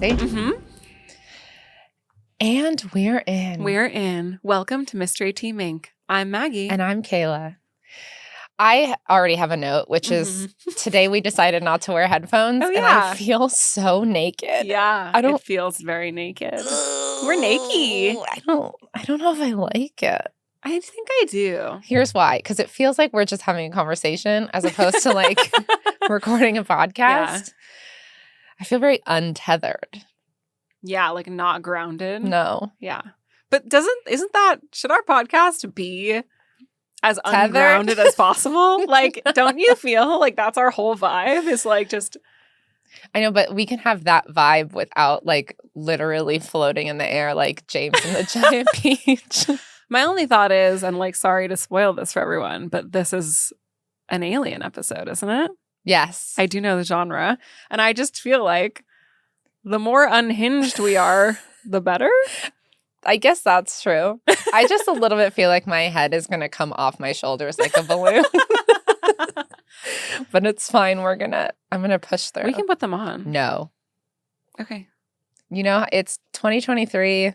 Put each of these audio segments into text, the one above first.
ready? Mm-hmm. And we're in. We're in. Welcome to Mystery Team Inc. I'm Maggie. And I'm Kayla. I already have a note, which is today we decided not to wear headphones. Oh, yeah. And I feel so naked. Yeah, it feels very naked. We're naked. I don't know if I like it. I think I do. Here's why. Because it feels like we're just having a conversation as opposed to like recording a podcast. Yeah. I feel very untethered. Yeah, like not grounded. No. Yeah. But should our podcast be as Tethered? ungrounded as possible? Like, don't you feel like that's our whole vibe? Is like just... I know, but we can have that vibe without like literally floating in the air like James in the Giant Peach. My only thought is, and like, sorry to spoil this for everyone, but this is an alien episode, isn't it? Yes. I do know the genre. And I just feel like the more unhinged we are, the better. I guess that's true. I just a little bit feel like my head is going to come off my shoulders like a balloon. But it's fine. I'm going to push through. We can put them on. No. Okay. You know, it's 2023.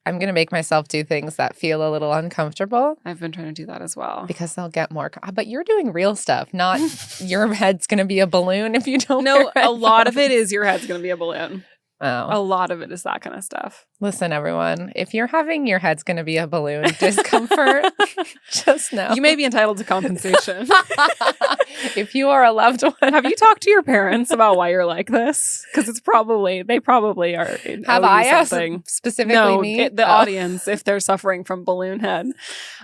I'm going to make myself do things that feel a little uncomfortable. I've been trying to do that as well. Because they'll get more. But you're doing real stuff, not your head's going to be a balloon if you don't. No, a lot of it is your head's going to be a balloon. Oh. A lot of it is that kind of stuff. Listen, everyone, if you're having your head's going to be a balloon discomfort, just know. You may be entitled to compensation. If you are a loved one. Have you talked to your parents about why you're like this? Because they probably are. Have I asked specifically me? The audience, if they're suffering from balloon head.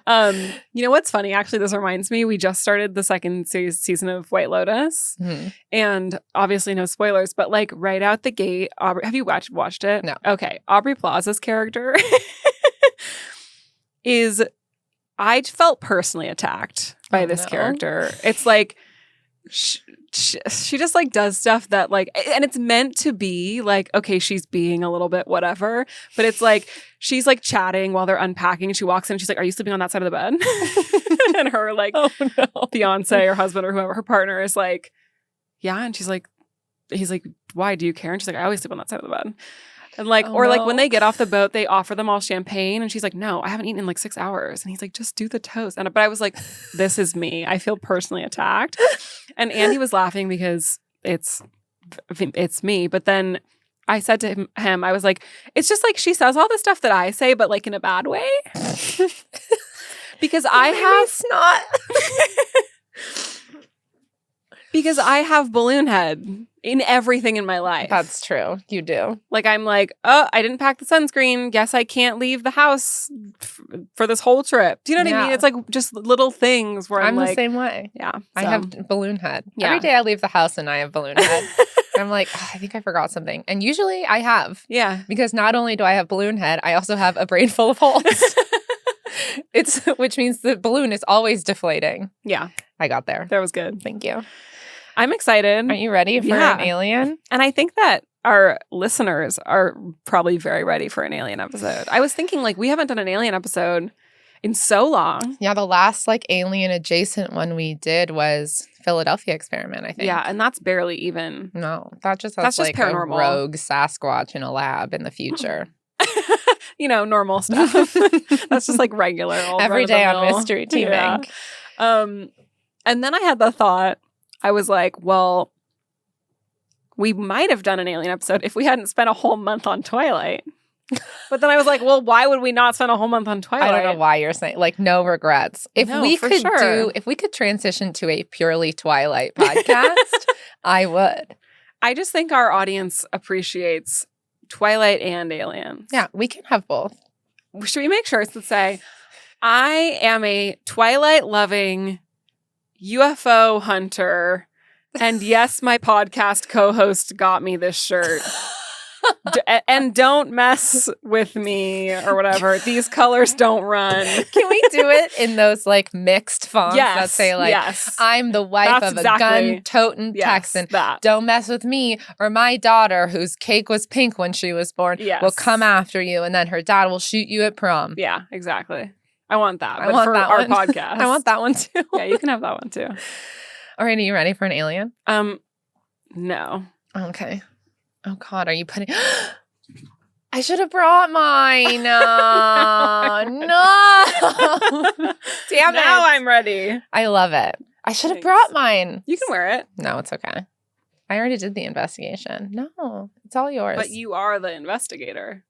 You know what's funny? Actually, this reminds me, we just started the second season of White Lotus. Mm-hmm. And obviously no spoilers, but like right out the gate, Aubrey, have you watched it? No. Okay. Aubrey Plaza's character I felt personally attacked by this character. It's like she just like does stuff that like, and it's meant to be like, okay, she's being a little bit whatever, but it's like she's like chatting while they're unpacking and she walks in and she's like, are you sleeping on that side of the bed? And her like fiance or husband or whoever, her partner is like, yeah. And he's like, why, do you care? And she's like, I always sleep on that side of the bed. And like, like when they get off the boat, they offer them all champagne. And she's like, no, I haven't eaten in like 6 hours. And he's like, just do the toast. But I was like, this is me. I feel personally attacked. And Andy was laughing because it's me. But then I said to him, I was like, it's just like she says all the stuff that I say, but like in a bad way. Because Because I have balloon head in everything in my life. That's true. You do. Like, I'm like, oh, I didn't pack the sunscreen. Guess I can't leave the house for this whole trip. Do you know what I mean? It's like just little things where I'm like, the same way. Yeah. I have balloon head. Yeah. Every day I leave the house and I have balloon head. I'm like, I think I forgot something. And usually I have. Yeah. Because not only do I have balloon head, I also have a brain full of holes. Which means the balloon is always deflating. Yeah. I got there. That was good. Thank you. I'm excited. Are you ready for an alien? And I think that our listeners are probably very ready for an alien episode. I was thinking like we haven't done an alien episode in so long. Yeah, the last like alien adjacent one we did was Philadelphia Experiment, I think. Yeah, and that's barely even. No, that's just like paranormal. A rogue Sasquatch in a lab in the future. You know, normal stuff. That's just like regular. Every day on Mystery Team Inc. And then I had the thought, I was like, well, we might have done an alien episode if we hadn't spent a whole month on Twilight. But then I was like, well, why would we not spend a whole month on Twilight? I don't know why you're saying like no regrets. If we could transition to a purely Twilight podcast, I would. I just think our audience appreciates Twilight and aliens. Yeah, we can have both. Should we make shirts that say, I am a Twilight loving UFO hunter, and yes, my podcast co-host got me this shirt. And don't mess with me or whatever. These colors don't run. Can we do it in those like mixed fonts that say like, I'm the wife of a gun-toting Texan. Don't mess with me, or my daughter, whose cake was pink when she was born, will come after you, and then her dad will shoot you at prom. Yeah, exactly. I want that. I want that our one. Podcast. I want that one too. Yeah, you can have that one too. All right, are you ready for an alien? No. Okay. Oh, God, are you putting... I should have brought mine. No. Damn it. Now I'm ready. I love it. I should have brought mine. You can wear it. No, it's okay. I already did the investigation. No, it's all yours. But you are the investigator.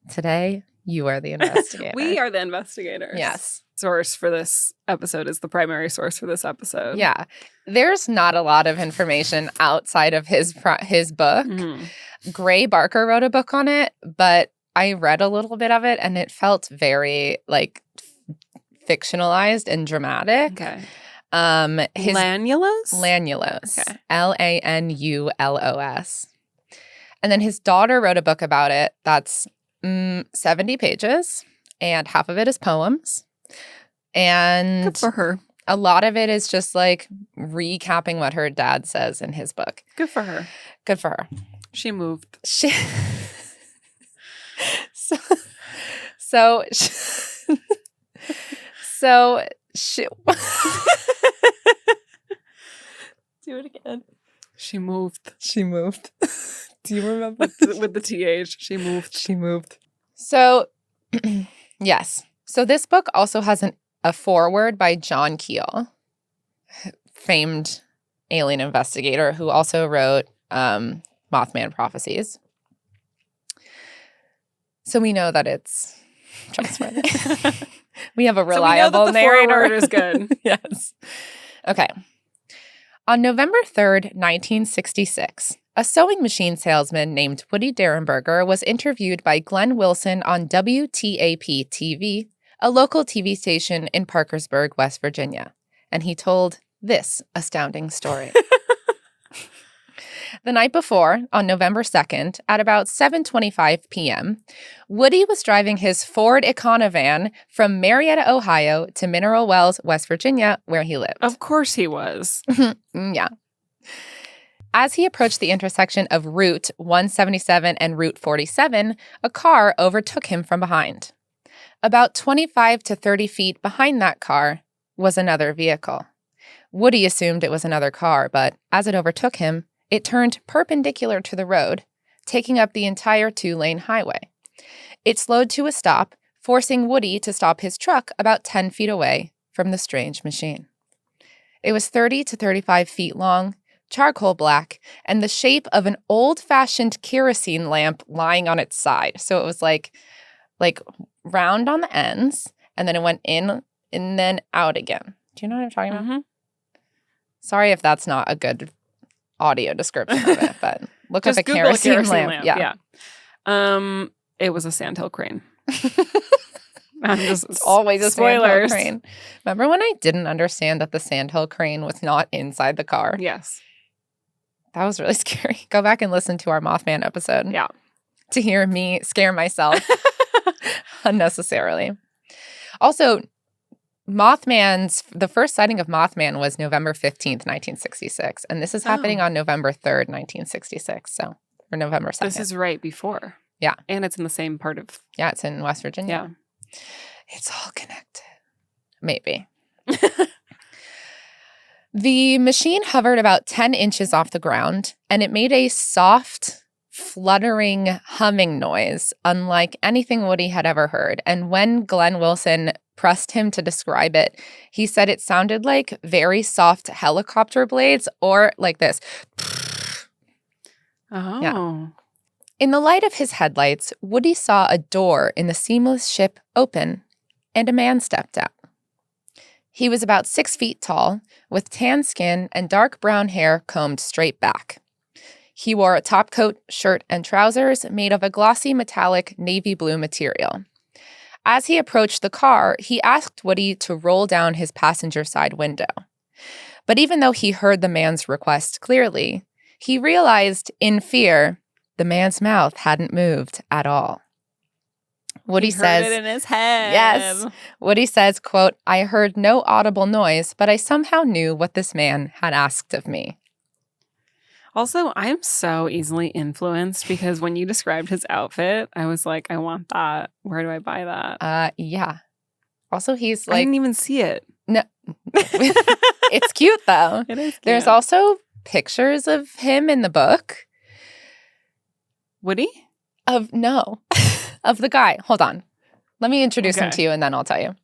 Today, you are the investigator. We are the investigators. Yes. Source for this episode is the primary source for this episode. Yeah. There's not a lot of information outside of his book. Mm-hmm. Gray Barker wrote a book on it, but I read a little bit of it and it felt very like fictionalized and dramatic. Okay. Lanulos? Lanulos. Okay. Lanulos. And then his daughter wrote a book about it that's 70 pages, and half of it is poems. And good for her. A lot of it is just like recapping what her dad says in his book. Good for her. Good for her. She moved. So she do it again. She moved. She moved. Do you remember? With the TH. She moved. She moved. So, yes. So this book also has a foreword by John Keel, famed alien investigator who also wrote Mothman Prophecies. So we know that it's trustworthy. We have a reliable narrator. Foreword is good. Yes. Okay. On November 3rd, 1966, a sewing machine salesman named Woody Derenberger was interviewed by Glenn Wilson on WTAP-TV, a local TV station in Parkersburg, West Virginia, and he told this astounding story. The night before, on November 2nd, at about 7:25 p.m., Woody was driving his Ford Econovan from Marietta, Ohio to Mineral Wells, West Virginia, where he lived. Of course he was. Yeah. As he approached the intersection of Route 177 and Route 47, a car overtook him from behind. About 25 to 30 feet behind that car was another vehicle. Woody assumed it was another car, but as it overtook him, it turned perpendicular to the road, taking up the entire 2-lane highway. It slowed to a stop, forcing Woody to stop his truck about 10 feet away from the strange machine. It was 30 to 35 feet long, charcoal black, and the shape of an old-fashioned kerosene lamp lying on its side. So it was like round on the ends, and then it went in and then out again. Do you know what I'm talking about? Mm-hmm. Sorry if that's not a good audio description of it, but look up a kerosene lamp. Yeah. It was a sandhill crane. It's always a sandhill crane. Remember when I didn't understand that the sandhill crane was not inside the car? Yes. That was really scary. Go back and listen to our Mothman episode. Yeah. To hear me scare myself unnecessarily. Also, the first sighting of Mothman was November 15th, 1966. And this is happening on November 3rd, 1966. So, or November 2nd. This is right before. Yeah. And it's in the same part of... Yeah, it's in West Virginia. Yeah. It's all connected. Maybe. The machine hovered about 10 inches off the ground, and it made a soft, fluttering, humming noise, unlike anything Woody had ever heard. And when Glenn Wilson pressed him to describe it, he said it sounded like very soft helicopter blades, or like this. Oh. Yeah. In the light of his headlights, Woody saw a door in the seamless ship open, and a man stepped out. He was about 6 feet tall, with tan skin and dark brown hair combed straight back. He wore a topcoat, shirt, and trousers made of a glossy metallic navy blue material. As he approached the car, he asked Woody to roll down his passenger side window. But even though he heard the man's request clearly, he realized, in fear, the man's mouth hadn't moved at all. Woody says, heard it in his head. Yes. Woody says, quote, "I heard no audible noise, but I somehow knew what this man had asked of me." Also, I'm so easily influenced because when you described his outfit, I was like, I want that. Where do I buy that? Yeah. Also, he's like... I didn't even see it. No. It's cute, though. It is cute. There's also pictures of him in the book. Woody? Of the guy. Hold on. Let me introduce him to you and then I'll tell you.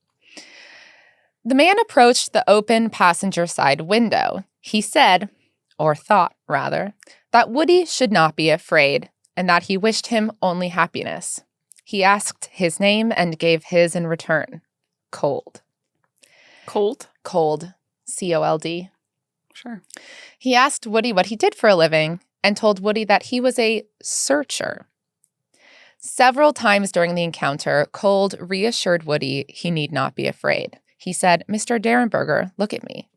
The man approached the open passenger side window. He said, or thought rather, that Woody should not be afraid and that he wished him only happiness. He asked his name and gave his in return. Cold. Cold? Cold. C-O-L-D. Sure. He asked Woody what he did for a living and told Woody that he was a searcher. Several times during the encounter, Cold reassured Woody he need not be afraid. He said, Mr. Derenberger, look at me.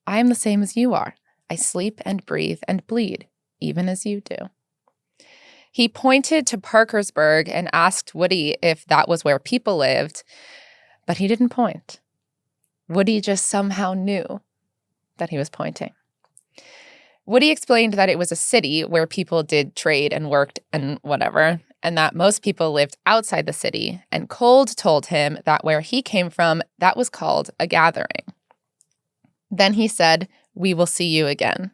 I am the same as you are. I sleep and breathe and bleed, even as you do. He pointed to Parkersburg and asked Woody if that was where people lived, but he didn't point. Woody just somehow knew that he was pointing. Woody explained that it was a city where people did trade and worked and whatever, and that most people lived outside the city, and Cold told him that where he came from, that was called a gathering. Then he said, "We will see you again."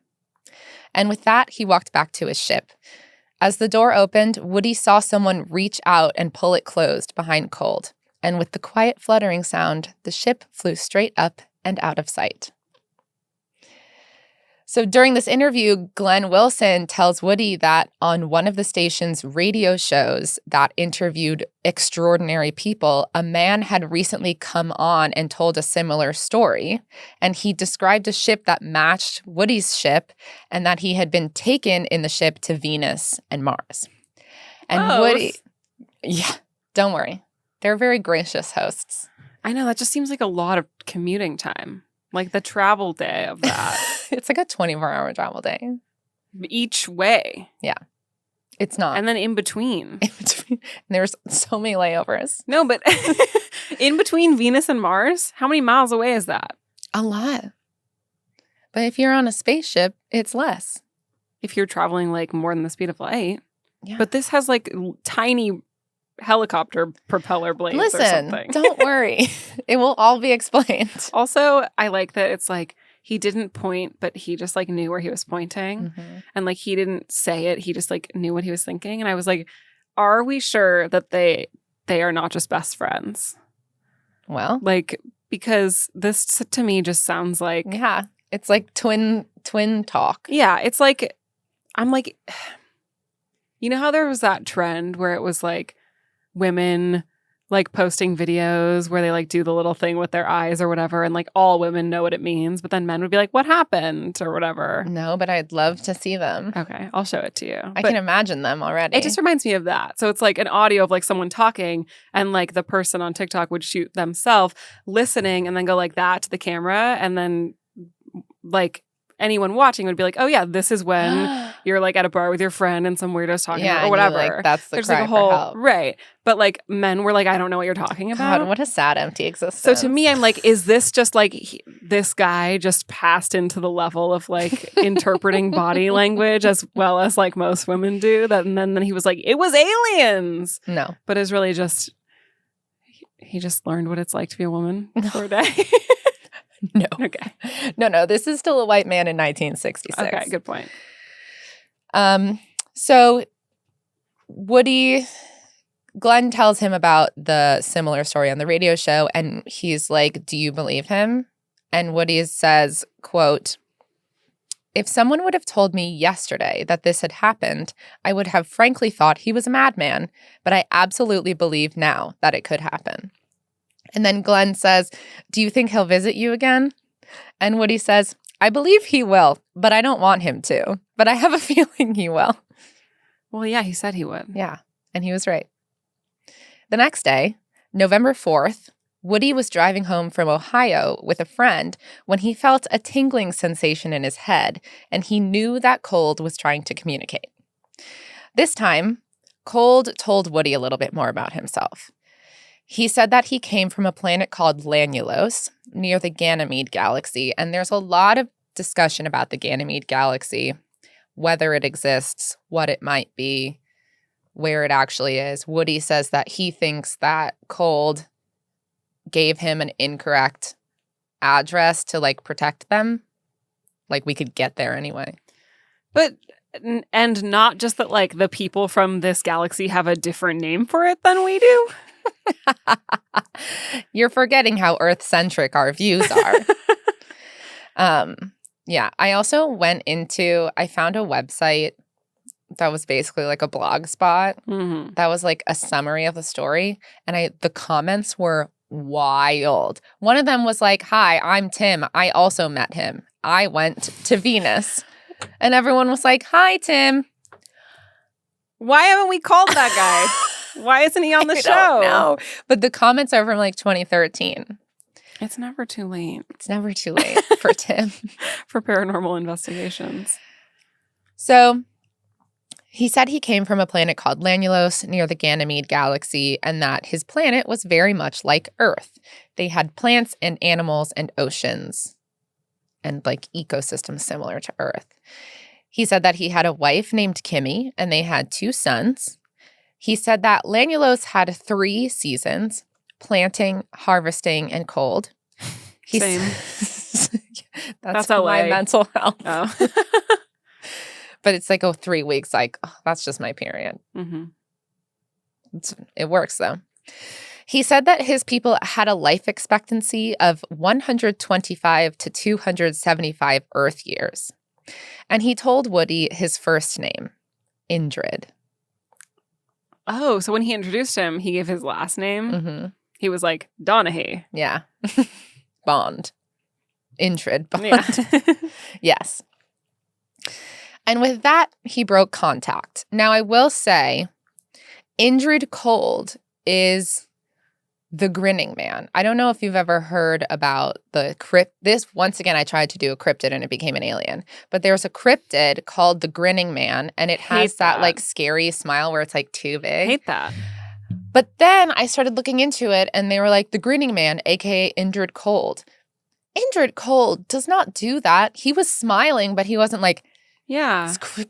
And with that, he walked back to his ship. As the door opened, Woody saw someone reach out and pull it closed behind Cold, and with the quiet fluttering sound, the ship flew straight up and out of sight. So during this interview, Glenn Wilson tells Woody that on one of the station's radio shows that interviewed extraordinary people, a man had recently come on and told a similar story. And he described a ship that matched Woody's ship and that he had been taken in the ship to Venus and Mars. And Woody, yeah, don't worry. They're very gracious hosts. I know, that just seems like a lot of commuting time. Like the travel day of that. It's like a 24-hour travel day. Each way. Yeah. It's not. And then in between. There's so many layovers. No, but in between Venus and Mars, how many miles away is that? A lot. But if you're on a spaceship, it's less. If you're traveling like more than the speed of light. Yeah. But this has like tiny helicopter propeller blades or something. Don't worry. It will all be explained. Also, I like that it's like he didn't point, but he just like knew where he was pointing. Mm-hmm. And like he didn't say it. He just like knew what he was thinking. And I was like, are we sure that they are not just best friends? Well, like, because this to me just sounds like, yeah, it's like twin talk. Yeah, it's like, I'm like, you know how there was that trend where it was like women like posting videos where they like do the little thing with their eyes or whatever, and like all women know what it means, but then men would be like, what happened or whatever. No, but I'd love to see them. Okay, I'll show it to you. I can imagine them already. It just reminds me of that. So it's like an audio of like someone talking, and like the person on TikTok would shoot themselves listening and then go like that to the camera, and then like anyone watching would be like, oh yeah, this is when you're like at a bar with your friend and some weirdo's talking or whatever. Like, that's the There's cry like a whole for help. Right. But like men were like, I don't know what you're talking about. God, what a sad, empty existence. So to me, I'm like, is this just like this guy just passed into the level of like interpreting body language as well as like most women do? That and then he was like, it was aliens. No. But it's really just he just learned what it's like to be a woman for a day. No. Okay. No. This is still a white man in 1966. Okay, good point. So Glenn tells him about the similar story on the radio show, and he's like, do you believe him? And Woody says, quote, if someone would have told me yesterday that this had happened, I would have frankly thought he was a madman, but I absolutely believe now that it could happen. And then Glenn says, do you think he'll visit you again? And Woody says, I believe he will, but I don't want him to. But I have a feeling he will. Well, yeah, he said he would. Yeah, and he was right. The next day, November 4th, Woody was driving home from Ohio with a friend when he felt a tingling sensation in his head, and he knew that Cold was trying to communicate. This time, Cold told Woody a little bit more about himself. He said that he came from a planet called Lanulos near the Ganymede galaxy, and there's a lot of discussion about the Ganymede galaxy, whether it exists, what it might be, where it actually is. Woody says that he thinks that Cold gave him an incorrect address to, like, protect them. Like, we could get there anyway. But And not just that, like, the people from this galaxy have a different name for it than we do. You're forgetting how Earth-centric our views are. Yeah, I also I found a website that was basically like a blog spot. Mm-hmm. That was like a summary of the story. And the comments were wild. One of them was like, "Hi, I'm Tim. I also met him. I went to Venus." And everyone was like, "Hi, Tim. Why haven't we called that guy? Why isn't he on the show?" I don't know. But the comments are from like 2013. It's never too late. It's never too late for Tim. For paranormal investigations. So he said he came from a planet called Lanulos near the Ganymede galaxy, and that his planet was very much like Earth. They had plants and animals and oceans and like ecosystems similar to Earth. He said that he had a wife named Kimmy, and they had 2 sons. He said that Lanulos had 3 seasons: planting, harvesting, and cold. Same. That's my mental health. Oh. But it's like 3 weeks, like, that's just my period. Mm-hmm. It works, though. He said that his people had a life expectancy of 125 to 275 Earth years. And he told Woody his first name, Indrid. Oh, so when he introduced him, he gave his last name? Mm-hmm. He was like, Donaghy. Yeah. Bond. Indrid Bond. Yeah. Yes. And with that, he broke contact. Now, I will say, Indrid Cold is the grinning man. I don't know if you've ever heard about the this, once again, I tried to do a cryptid and it became an alien. But there's a cryptid called the grinning man, and it has that like scary smile where it's like too big. Hate that. But then I started looking into it, and they were like, the grinning man, a.k.a. Indrid Cold. Indrid Cold does not do that. He was smiling, but he wasn't like,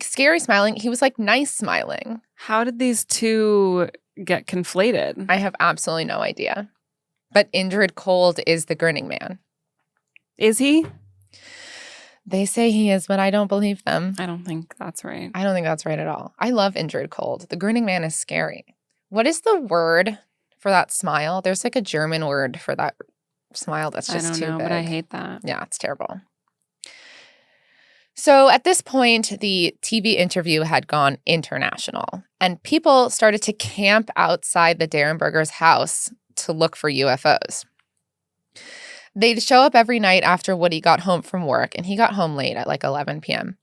scary smiling. He was like nice smiling. How did these two get conflated? I have absolutely no idea. But Indrid Cold is the grinning man. Is he? They say he is, but I don't believe them. I don't think that's right. I don't think that's right at all. I love Indrid Cold. The grinning man is scary. What is the word for that smile? There's like a German word for that smile that's just too big. I don't know, but I hate that. Yeah, it's terrible. So at this point, the TV interview had gone international, and people started to camp outside the Derenbergers' house to look for UFOs. They'd show up every night after Woody got home from work, and he got home late at like 11 p.m.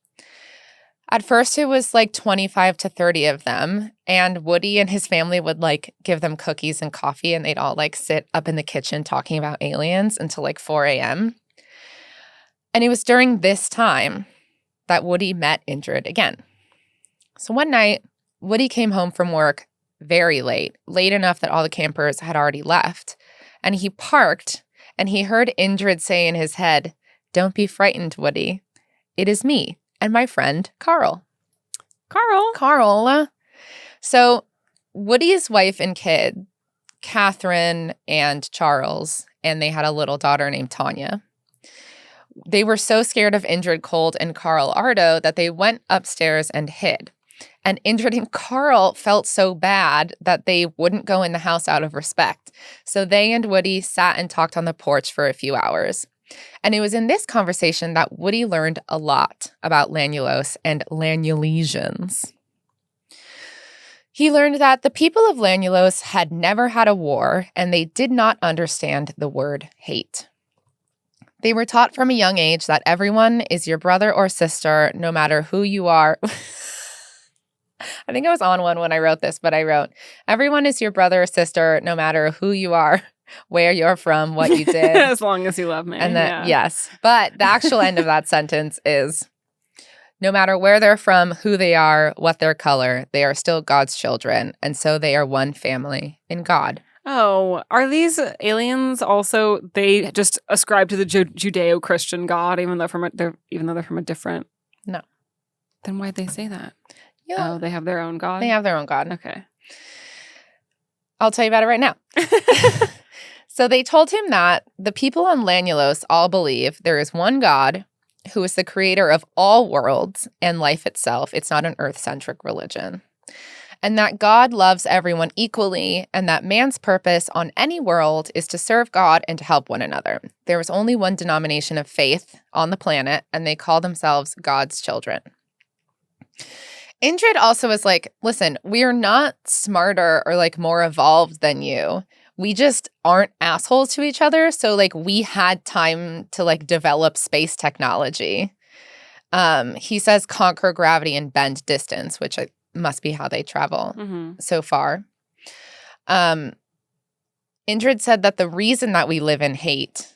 At first, it was like 25 to 30 of them, and Woody and his family would like give them cookies and coffee, and they'd all like sit up in the kitchen talking about aliens until like 4 a.m. And it was during this time that Woody met Indrid again. So one night, Woody came home from work very late enough that all the campers had already left. And he parked, and he heard Indrid say in his head, "Don't be frightened, Woody. It is me and my friend, Carl." Carl. So Woody's wife and kid, Catherine and Charles, and they had a little daughter named Tanya. They were so scared of Indrid Cold and Carl Ardo that they went upstairs and hid. And Indrid and Carl felt so bad that they wouldn't go in the house out of respect. So they and Woody sat and talked on the porch for a few hours. And it was in this conversation that Woody learned a lot about Lanulos and Lanulesians. He learned that the people of Lanulos had never had a war, and they did not understand the word hate. They were taught from a young age that everyone is your brother or sister, no matter who you are. I think I was on one when I wrote this, but I wrote, everyone is your brother or sister, no matter who you are, where you're from, what you did. As long as you love me. And then, yes. But the actual end of that sentence is, no matter where they're from, who they are, what their color, they are still God's children. And so they are one family in God. Oh, are these aliens also, they just ascribe to the Judeo-Christian God, even though they're from a different... No. Then why'd they say that? Yeah. Oh, they have their own God? They have their own God. Okay. I'll tell you about it right now. So they told him that the people on Lanulos all believe there is one God, who is the creator of all worlds and life itself. It's not an earth-centric religion. And that God loves everyone equally, and that man's purpose on any world is to serve God and to help one another. There was only one denomination of faith on the planet, and they call themselves God's children. Indrid also is like, listen, we are not smarter or like more evolved than you. We just aren't assholes to each other. So like we had time to like develop space technology. He says conquer gravity and bend distance, which must be how they travel so far. Indrid said that the reason that we live in hate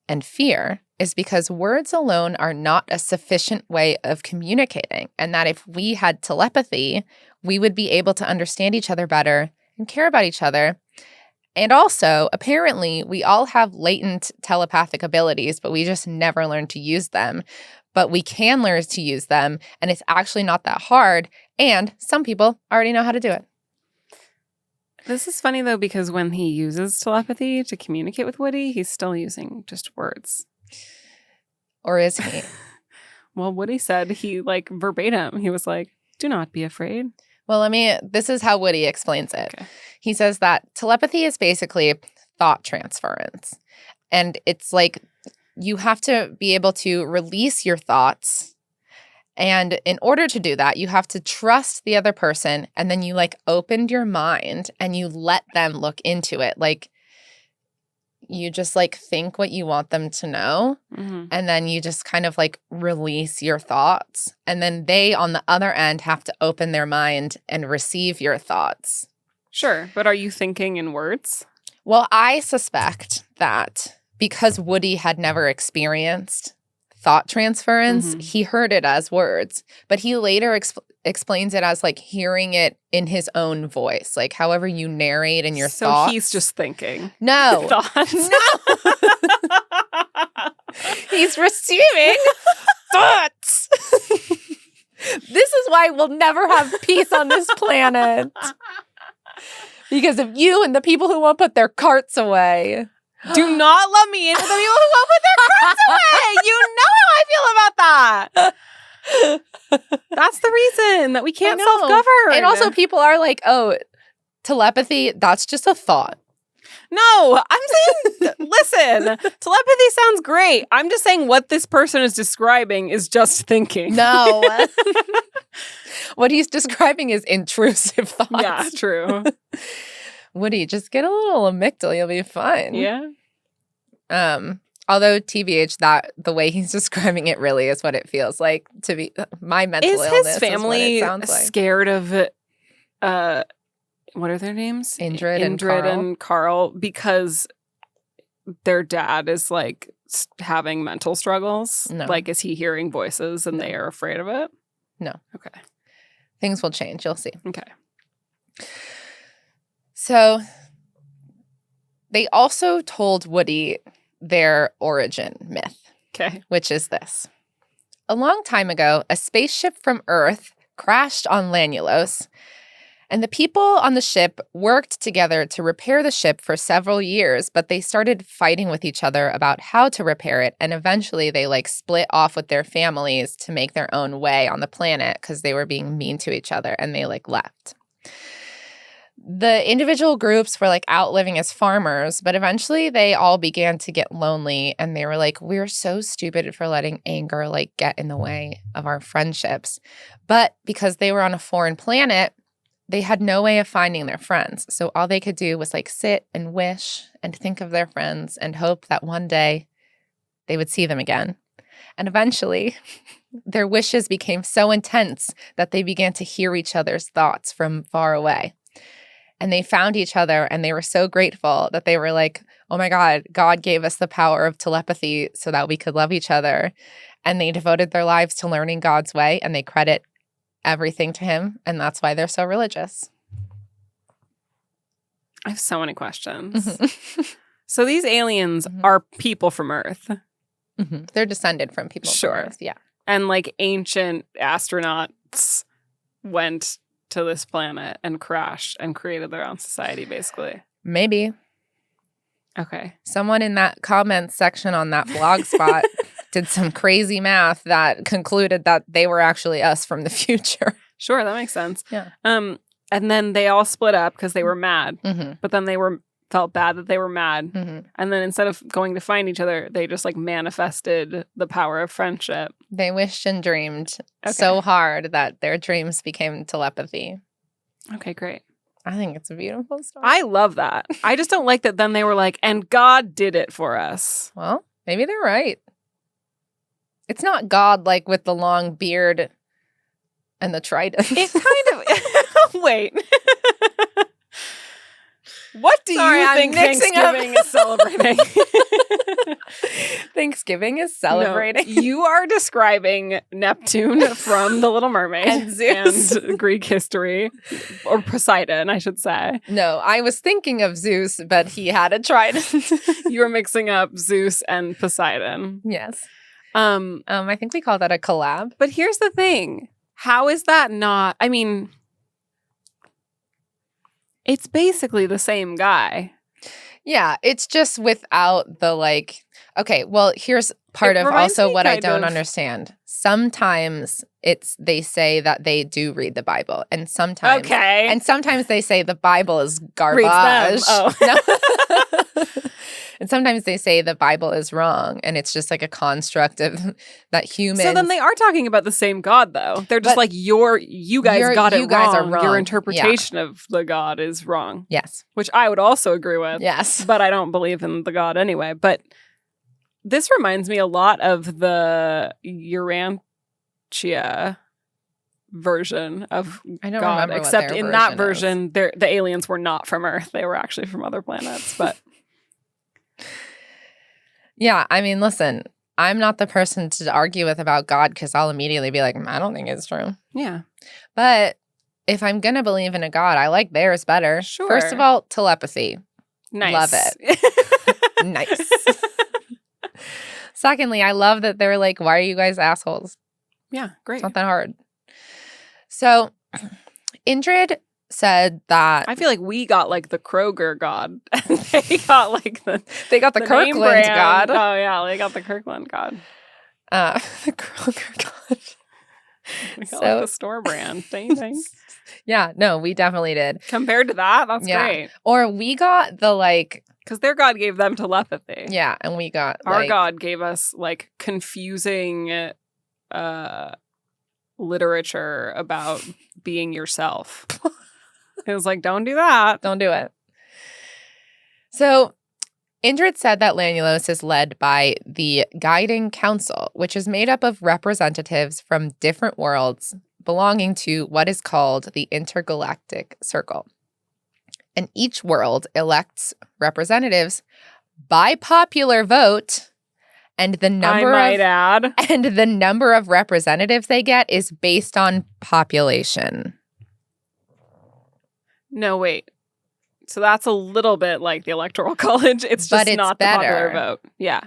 and fear is because words alone are not a sufficient way of communicating, and that if we had telepathy, we would be able to understand each other better and care about each other. And also, apparently, we all have latent telepathic abilities, but we just never learn to use them. But we can learn to use them, and it's actually not that hard, and some people already know how to do it. This is funny, though, because when he uses telepathy to communicate with Woody, he's still using just words. Or is he? Well, Woody said he, like, verbatim, he was like, do not be afraid. Well, this is how Woody explains it. Okay. He says that telepathy is basically thought transference. And it's like you have to be able to release your thoughts. And in order to do that, you have to trust the other person. And then you like opened your mind and you let them look into it. Like you just like think what you want them to know. And then you just kind of like release your thoughts. And then they on the other end have to open their mind and receive your thoughts. Sure. But are you thinking in words? Well, I suspect that because Woody had never experienced thought transference, he heard it as words. But he later explains it as like hearing it in his own voice, like however you narrate in your thoughts. So he's just thinking. No. Thoughts? No. He's receiving thoughts. This is why we'll never have peace on this planet. Because of you and the people who won't put their carts away. Do not let me into the people who won't put their carts away. You know how I feel about that. That's the reason that we can't self-govern. And also people are like, oh, telepathy, that's just a thought. No, I'm saying, listen, telepathy sounds great. I'm just saying what this person is describing is just thinking. No. What he's describing is intrusive thoughts. Yeah, true. Woody, just get a little amygdala, you'll be fine. Yeah. Although TBH, that the way he's describing it really is what it feels like to be my mental illness. Is his family scared of what are their names? Indrid and Carl, because their dad is like having mental struggles? No. Like, is he hearing voices and they are afraid of it? No. Okay. Things will change. You'll see. Okay. So they also told Woody their origin myth. Okay. Which is this. A long time ago, a spaceship from Earth crashed on Lanulos, and the people on the ship worked together to repair the ship for several years, but they started fighting with each other about how to repair it, and eventually they like split off with their families to make their own way on the planet because they were being mean to each other, and they like left. The individual groups were like out living as farmers, but eventually they all began to get lonely, and they were like, we're so stupid for letting anger like get in the way of our friendships. But because they were on a foreign planet, they had no way of finding their friends. So all they could do was like sit and wish and think of their friends and hope that one day they would see them again. And eventually their wishes became so intense that they began to hear each other's thoughts from far away. And they found each other, and they were so grateful that they were like, oh my God, God gave us the power of telepathy so that we could love each other. And they devoted their lives to learning God's way, and they credit everything to him. And that's why they're so religious. I have so many questions. So these aliens are people from Earth. They're descended from people from Earth, yeah. And like ancient astronauts went to this planet and crashed and created their own society, basically. Maybe. Okay. Someone in that comments section on that blog spot did some crazy math that concluded that they were actually us from the future. Sure, that makes sense. Yeah. And then they all split up because they were mad. Mm-hmm. But then they felt bad that they were mad. Mm-hmm. And then instead of going to find each other, they just like manifested the power of friendship. They wished and dreamed so hard that their dreams became telepathy. Okay, great. I think it's a beautiful story. I love that. I just don't like that then they were like, and God did it for us. Well, maybe they're right. It's not God like with the long beard and the trident. It kind of... Wait. What do you think Thanksgiving is celebrating? Thanksgiving is celebrating. No, you are describing Neptune from The Little Mermaid and Zeus and Greek history, or Poseidon, I should say. No, I was thinking of Zeus, but he had a trident. You were mixing up Zeus and Poseidon. Yes. I think we call that a collab. But here's the thing. How is that not? I mean, it's basically the same guy. Yeah, it's just without the like. Okay, well, here's part of also what I don't understand. Sometimes they say that they do read the Bible, and sometimes they say the Bible is garbage. Oh. No. And sometimes they say the Bible is wrong, and it's just like a construct of that humans. So then they are talking about the same God, though. They're just like, you guys got it wrong. Are wrong. Your interpretation of the God is wrong. Yes. Which I would also agree with. Yes. But I don't believe in the God anyway. But this reminds me a lot of the Urantia version of God, except in that version, the aliens were not from Earth. They were actually from other planets, but... Yeah, I mean, listen, I'm not the person to argue with about God because I'll immediately be like, I don't think it's true. Yeah. But if I'm going to believe in a God, I like theirs better. Sure. First of all, telepathy. Nice. Love it. Nice. Secondly, I love that they're like, why are you guys assholes? Yeah, great. It's not that hard. So Indrid said that I feel like we got like the Kroger God, and they got like the Kirkland God. Oh yeah, they got the Kirkland God. The Kroger God. We got like the store brand. Don't you think? Yeah, no, we definitely did. Compared to that, that's great. Or we got the like, because their God gave them telepathy. Yeah, and we got our God gave us like confusing literature about being yourself. It was like, don't do that. Don't do it. So Indrid said that Lanulos is led by the Guiding Council, which is made up of representatives from different worlds belonging to what is called the Intergalactic Circle. And each world elects representatives by popular vote, and the number of representatives they get is based on population. No, wait. So that's a little bit like the Electoral College. It's just not better. The popular vote. Yeah.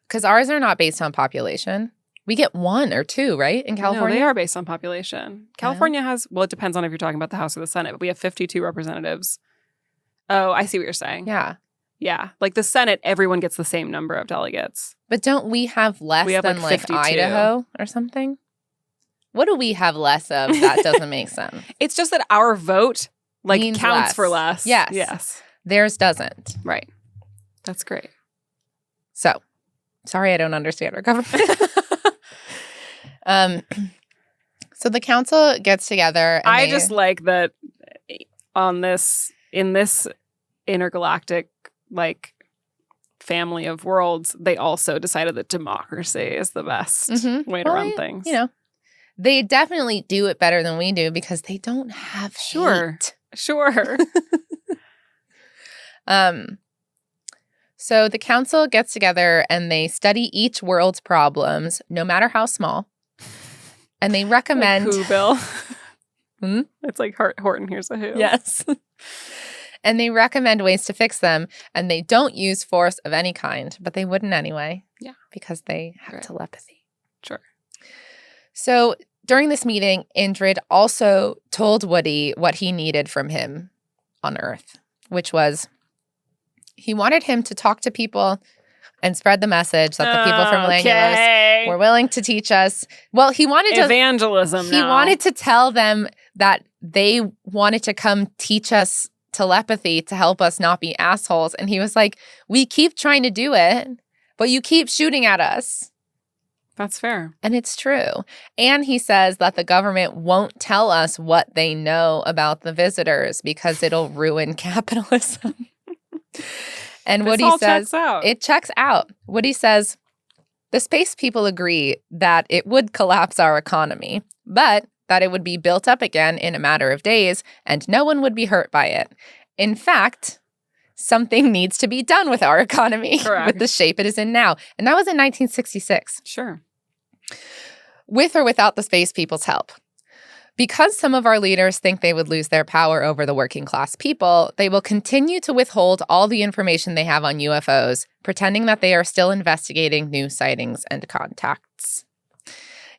Because ours are not based on population. We get 1 or 2, right, in California? No, they are based on population. California has, well, it depends on if you're talking about the House or the Senate, but we have 52 representatives. Oh, I see what you're saying. Yeah. Yeah. Like the Senate, everyone gets the same number of delegates. But don't we have less than like Idaho or something? What do we have less of? That doesn't make sense. It's just that our vote like means counts less. For less. Yes. Yes. Theirs doesn't. Right. That's great. So, sorry I don't understand our government. So the council gets together. And I just like that in this intergalactic like family of worlds, they also decided that democracy is the best way to run things. You know, they definitely do it better than we do because they don't have hate. Sure. So the council gets together and they study each world's problems, no matter how small. And they recommend... Like who, Bill? It's like Horton Hears a Who. Yes. And they recommend ways to fix them. And they don't use force of any kind, but they wouldn't anyway. Yeah. Because they have telepathy. Sure. So during this meeting, Indrid also told Woody what he needed from him on Earth, which was he wanted him to talk to people and spread the message that the people from Lanulos were willing to teach us. Well, he wanted to evangelism. He wanted to tell them that they wanted to come teach us telepathy to help us not be assholes. And he was like, we keep trying to do it, but you keep shooting at us. That's fair. And it's true. And he says that the government won't tell us what they know about the visitors because it'll ruin capitalism. And Woody says, it checks out. Woody says, the space people agree that it would collapse our economy, but that it would be built up again in a matter of days and no one would be hurt by it. In fact, something needs to be done with our economy with the shape it is in now. And that was in 1966. Sure. With or without the space people's help. Because some of our leaders think they would lose their power over the working class people, they will continue to withhold all the information they have on UFOs, pretending that they are still investigating new sightings and contacts.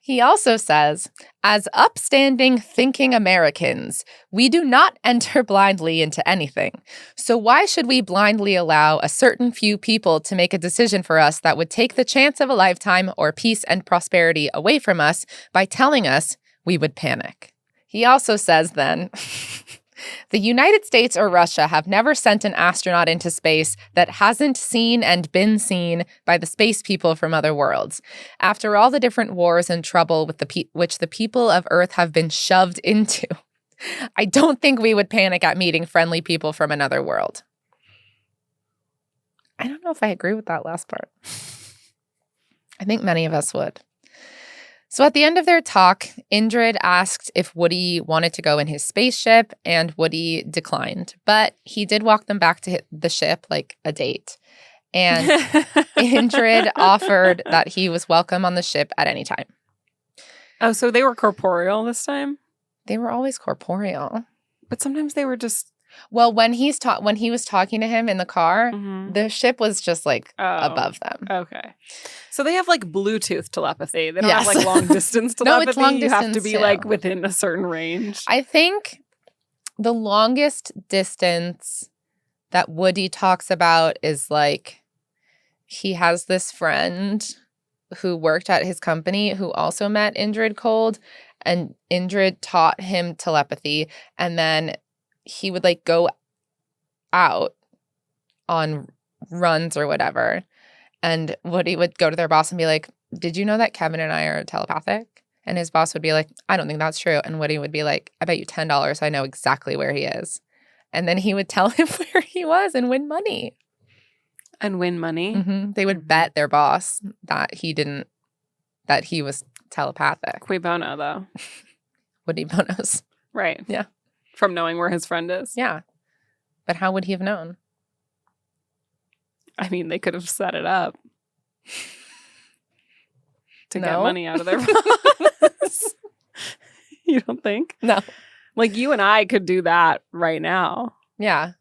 He also says, as upstanding, thinking Americans, we do not enter blindly into anything. So why should we blindly allow a certain few people to make a decision for us that would take the chance of a lifetime or peace and prosperity away from us by telling us we would panic? He also says then, the United States or Russia have never sent an astronaut into space that hasn't seen and been seen by the space people from other worlds. After all the different wars and trouble with which the people of Earth have been shoved into, I don't think we would panic at meeting friendly people from another world. I don't know if I agree with that last part. I think many of us would. So at the end of their talk, Indrid asked if Woody wanted to go in his spaceship, and Woody declined. But he did walk them back to the ship, like a date. And Indrid offered that he was welcome on the ship at any time. Oh, so they were corporeal this time? They were always corporeal. But sometimes they were just... Well, when he was talking to him in the car, the ship was just like above them. Okay. So they have like Bluetooth telepathy. They don't have like long distance telepathy. No, it's long distance. You have to be like within a certain range. I think the longest distance that Woody talks about is like he has this friend who worked at his company who also met Indrid Cold, and Indrid taught him telepathy, and then he would like go out on runs or whatever. And Woody would go to their boss and be like, did you know that Kevin and I are telepathic? And his boss would be like, I don't think that's true. And Woody would be like, I bet you $10 I know exactly where he is. And then he would tell him where he was and win money. And win money? Mm-hmm. They would bet their boss that he was telepathic. Cui bono, though. Woody bonos. Right. Yeah. From knowing where his friend is? Yeah. But how would he have known? I mean, they could have set it up to get money out of their boss. You don't think? No. Like, you and I could do that right now. Yeah.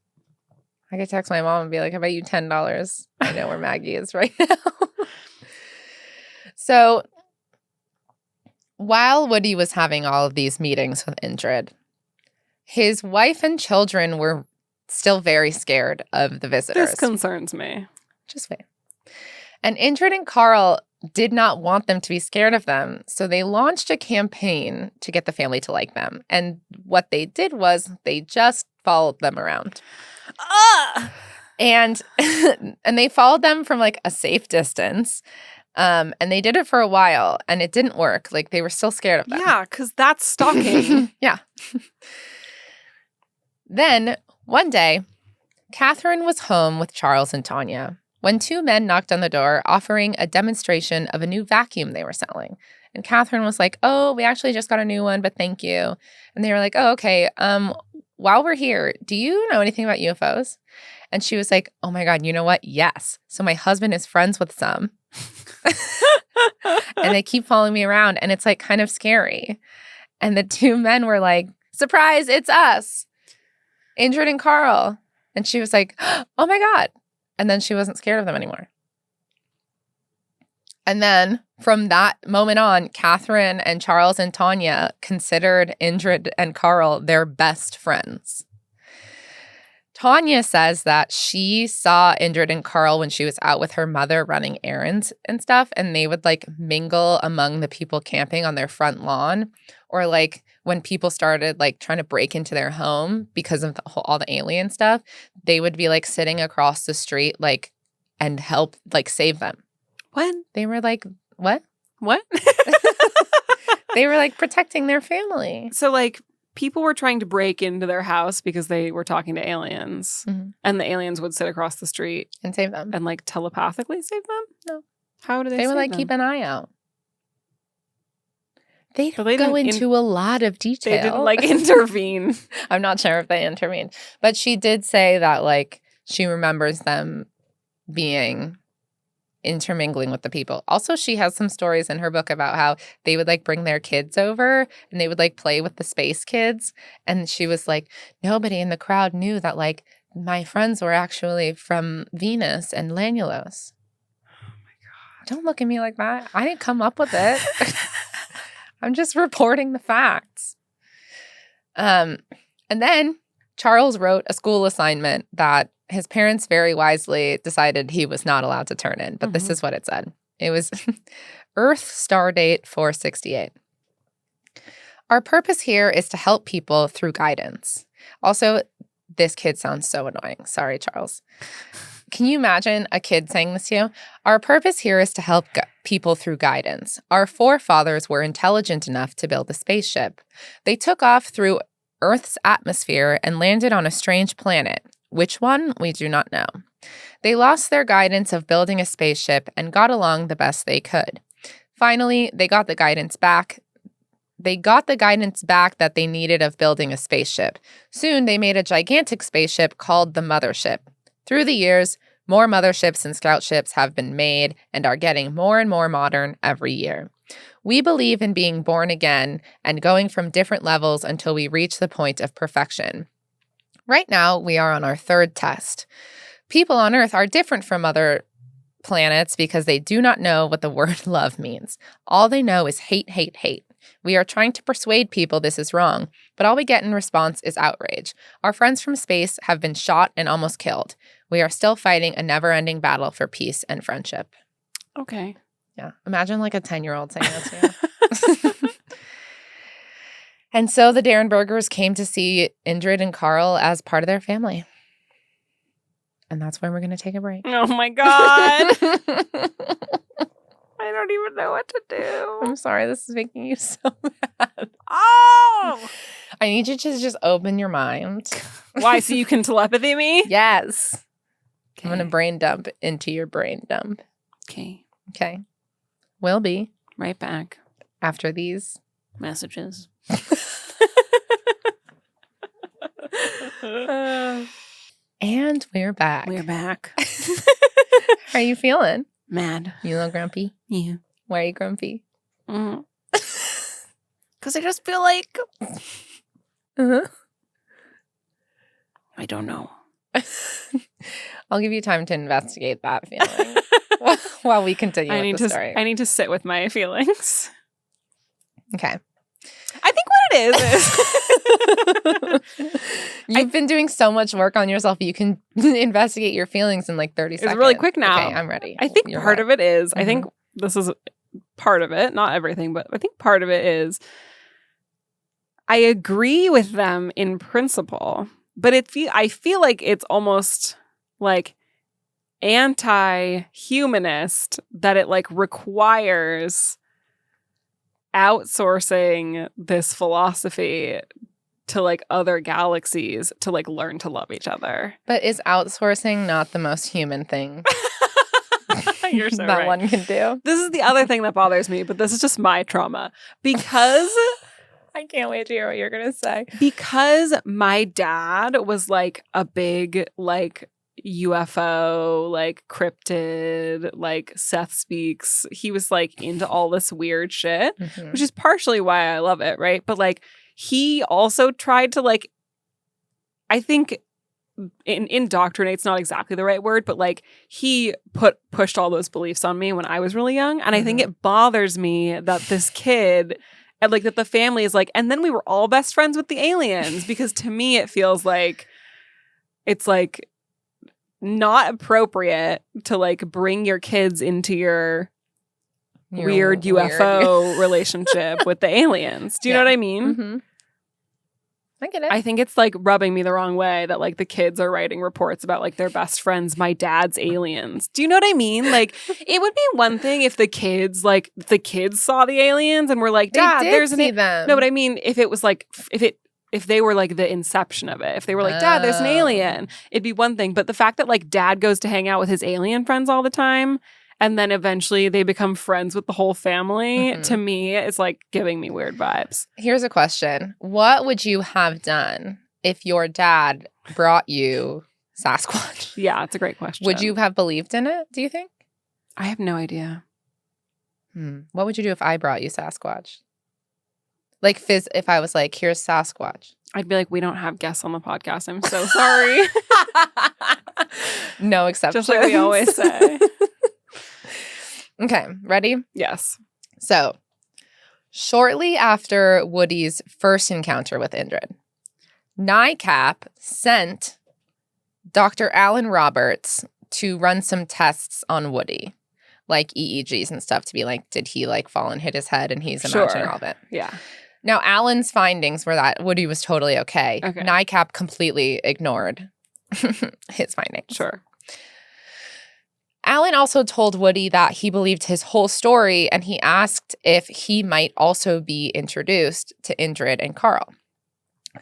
I could text my mom and be like, I bet you $10 I know where Maggie is right now. So, while Woody was having all of these meetings with Indrid, his wife and children were still very scared of the visitors. This concerns me. Just wait. And Indrid and Carl did not want them to be scared of them, so they launched a campaign to get the family to like them. And what they did was they just followed them around. And they followed them from like a safe distance. And they did it for a while, and it didn't work. Like, they were still scared of them. Yeah, because that's stalking. Yeah. Then, one day, Catherine was home with Charles and Tanya when two men knocked on the door offering a demonstration of a new vacuum they were selling. And Catherine was like, oh, we actually just got a new one, but thank you. And they were like, oh, okay. While we're here, do you know anything about UFOs? And she was like, oh my God, you know what? Yes. So my husband is friends with some. And they keep following me around, and it's like kind of scary. And the two men were like, surprise, it's us, Indrid and Carl. And she was like, oh my God. And then she wasn't scared of them anymore. And then from that moment on, Catherine and Charles and Tanya considered Indrid and Carl their best friends. Tanya says that she saw Indrid and Carl when she was out with her mother running errands and stuff, and they would like mingle among the people camping on their front lawn, or like when people started like trying to break into their home because of all the alien stuff, they would be like sitting across the street like and help like save them. When? They were like, what? What? They were like protecting their family. So like people were trying to break into their house because they were talking to aliens, and the aliens would sit across the street and save them, and like telepathically save them. No, how do they? They would like keep an eye out. They go into a lot of detail. They didn't like intervene. I'm not sure if they intervened, but she did say that like she remembers them being intermingling with the people. Also, she has some stories in her book about how they would like bring their kids over and they would like play with the space kids. And she was like, nobody in the crowd knew that like my friends were actually from Venus and Lanulos. Oh my God. Don't look at me like that. I didn't come up with it. I'm just reporting the facts. And then Charles wrote a school assignment that his parents very wisely decided he was not allowed to turn in, but this is what it said. It was Earth Stardate 468. Our purpose here is to help people through guidance. Also, this kid sounds so annoying. Sorry, Charles. Can you imagine a kid saying this to you? Our purpose here is to help people through guidance. Our forefathers were intelligent enough to build a spaceship. They took off through Earth's atmosphere and landed on a strange planet. Which one? We do not know. They lost their guidance of building a spaceship and got along the best they could. Finally, they got the guidance back. That they needed of building a spaceship. Soon, they made a gigantic spaceship called the Mothership. Through the years, more motherships and scout ships have been made and are getting more and more modern every year. We believe in being born again and going from different levels until we reach the point of perfection. Right now, we are on our third test. People on Earth are different from other planets because they do not know what the word love means. All they know is hate, hate, hate. We are trying to persuade people this is wrong, but all we get in response is outrage. Our friends from space have been shot and almost killed. We are still fighting a never-ending battle for peace and friendship. Okay. Yeah. Imagine like a 10-year-old saying that to you. And so the Derenbergers came to see Indrid and Carl as part of their family. And that's where we're going to take a break. Oh, my God. I don't even know what to do. I'm sorry. This is making you so mad. Oh! I need you to just open your mind. Why? So you can telepathy me? Yes. Okay. I'm going to brain dump into your brain dump. Okay. Okay. We'll be right back after these messages. And we're back. We're back. How are you feeling? Mad. You a little grumpy? Yeah. Why are you grumpy? Because I just feel like... I don't know. I'll give you time to investigate that feeling while we continue with the story. I need to sit with my feelings. Okay. I think what it is You've been doing so much work on yourself. You can investigate your feelings in like 30 seconds. It's really quick now. Okay, I'm ready. I think part of it is, I think this is part of it, not everything, but I think part of it is I agree with them in principle, but I feel like it's almost like anti-humanist that it like requires outsourcing this philosophy to like other galaxies to like learn to love each other. But is outsourcing not the most human thing You're so that right. one can do? This is the other thing that bothers me, but this is just my trauma. Because I can't wait to hear what you're going to say. Because my dad was like a big like UFO, like cryptid, like Seth speaks. He was like into all this weird shit, which is partially why I love it, right? But like he also tried to like, I think indoctrinate's not exactly the right word, but like he pushed all those beliefs on me when I was really young. And I think it bothers me that this kid and like that the family is like, and then we were all best friends with the aliens, because to me it feels like it's like not appropriate to like bring your kids into your weird UFO relationship with the aliens. Do you know what I mean? Mm-hmm. I get it. I think it's like rubbing me the wrong way that like the kids are writing reports about like their best friends, my dad's aliens. Do you know what I mean? Like it would be one thing if the kids saw the aliens and were like, Dad, there's them. No, but I mean if it was like if they were like the inception of it, if they were like, Dad, there's an alien, it'd be one thing. But the fact that like Dad goes to hang out with his alien friends all the time and then eventually they become friends with the whole family, to me, it's like giving me weird vibes. Here's a question. What would you have done if your dad brought you Sasquatch? Yeah, it's a great question. Would you have believed in it, do you think? I have no idea. What would you do if I brought you Sasquatch? Like, if I was like, here's Sasquatch. I'd be like, we don't have guests on the podcast. I'm so sorry. No exceptions. Just like we always say. Okay, ready? Yes. So, shortly after Woody's first encounter with Indrid, NICAP sent Dr. Alan Roberts to run some tests on Woody, like EEGs and stuff, to be like, did he like fall and hit his head and he's imagining all of it? Yeah. Now, Alan's findings were that Woody was totally okay. NICAP completely ignored his findings. Sure. Alan also told Woody that he believed his whole story, and he asked if he might also be introduced to Indrid and Carl.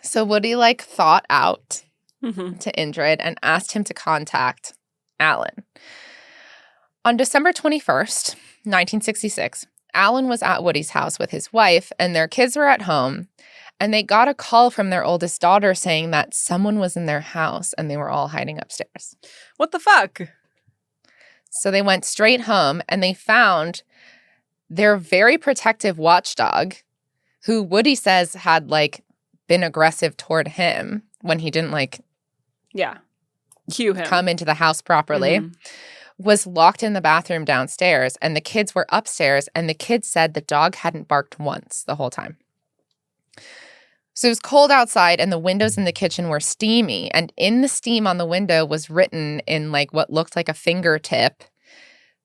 So Woody like thought out to Indrid and asked him to contact Alan. On December 21st, 1966, Alan was at Woody's house with his wife, and their kids were at home, and they got a call from their oldest daughter saying that someone was in their house and they were all hiding upstairs. What the fuck? So they went straight home and they found their very protective watchdog, who Woody says had like been aggressive toward him when he didn't like cue him, come into the house properly, was locked in the bathroom downstairs, and the kids were upstairs, and the kids said the dog hadn't barked once the whole time. So it was cold outside and the windows in the kitchen were steamy, and in the steam on the window was written in like what looked like a fingertip,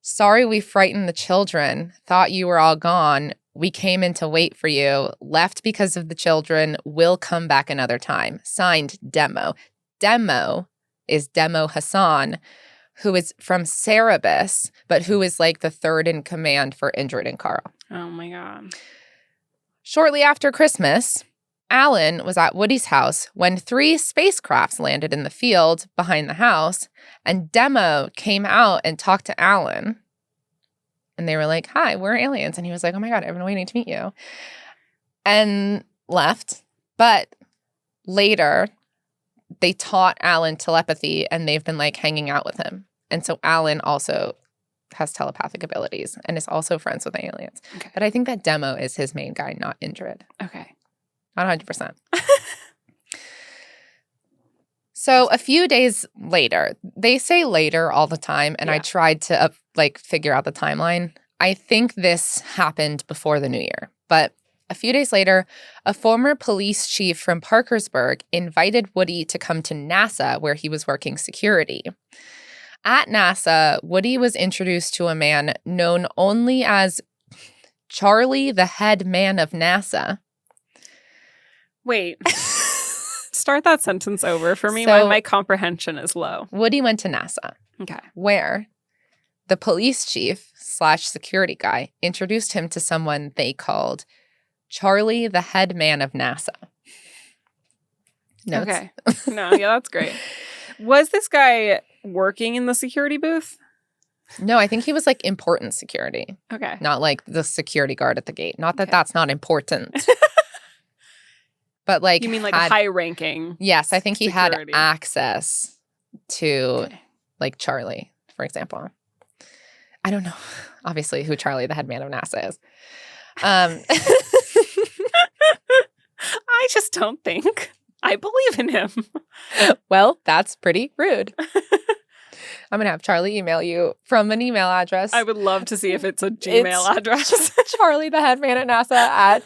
"Sorry we frightened the children. Thought you were all gone. We came in to wait for you. Left because of the children. Will come back another time. Signed, Demo." Demo is Demo Hassan, who is from Cerebus, but who is like the third in command for Indrid and Carl. Oh my God. Shortly after Christmas, Alan was at Woody's house when 3 spacecrafts landed in the field behind the house, and Demo came out and talked to Alan. And they were like, "Hi, we're aliens." And he was like, "Oh my God, I've been waiting to meet you." And left. But later, they taught Alan telepathy, and they've been like hanging out with him. And so Alan also has telepathic abilities and is also friends with aliens. Okay. But I think that Demo is his main guy, not Indrid. Okay. Not 100%. So a few days later, they say later all the time, and I tried to figure out the timeline. I think this happened before the new year. But a few days later, a former police chief from Parkersburg invited Woody to come to NASA, where he was working security. At NASA, Woody was introduced to a man known only as Charlie, the head man of NASA. Wait. Start that sentence over for me. So, my comprehension is low. Woody went to NASA. Okay. Where the police chief / security guy introduced him to someone they called Charlie, the head man of NASA. Notes? Okay. No, yeah, that's great. Was this guy working in the security booth? No, I think he was like important security. Okay. Not like the security guard at the gate. Not that that's not important. But like, you mean like a high ranking? Yes, I think he security. Had access to like Charlie, for example. I don't know, obviously, who Charlie, the head man of NASA is. I just don't think I believe in him. Well, that's pretty rude. I'm going to have Charlie email you from an email address. I would love to see if it's a Gmail address. Charlie, the head man at NASA at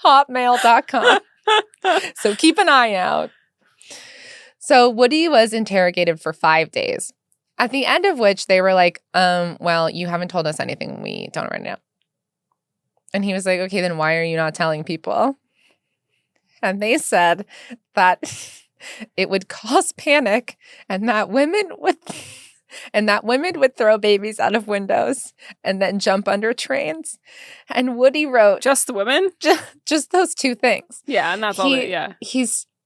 hotmail.com. So keep an eye out. So Woody was interrogated for 5 days, at the end of which they were like, well, you haven't told us anything we don't already know. And he was like, okay, then why are you not telling people? And they said that it would cause panic and that women would throw babies out of windows and then jump under trains. And Woody wrote, just the women? Just those two things. Yeah, and that's all it, yeah.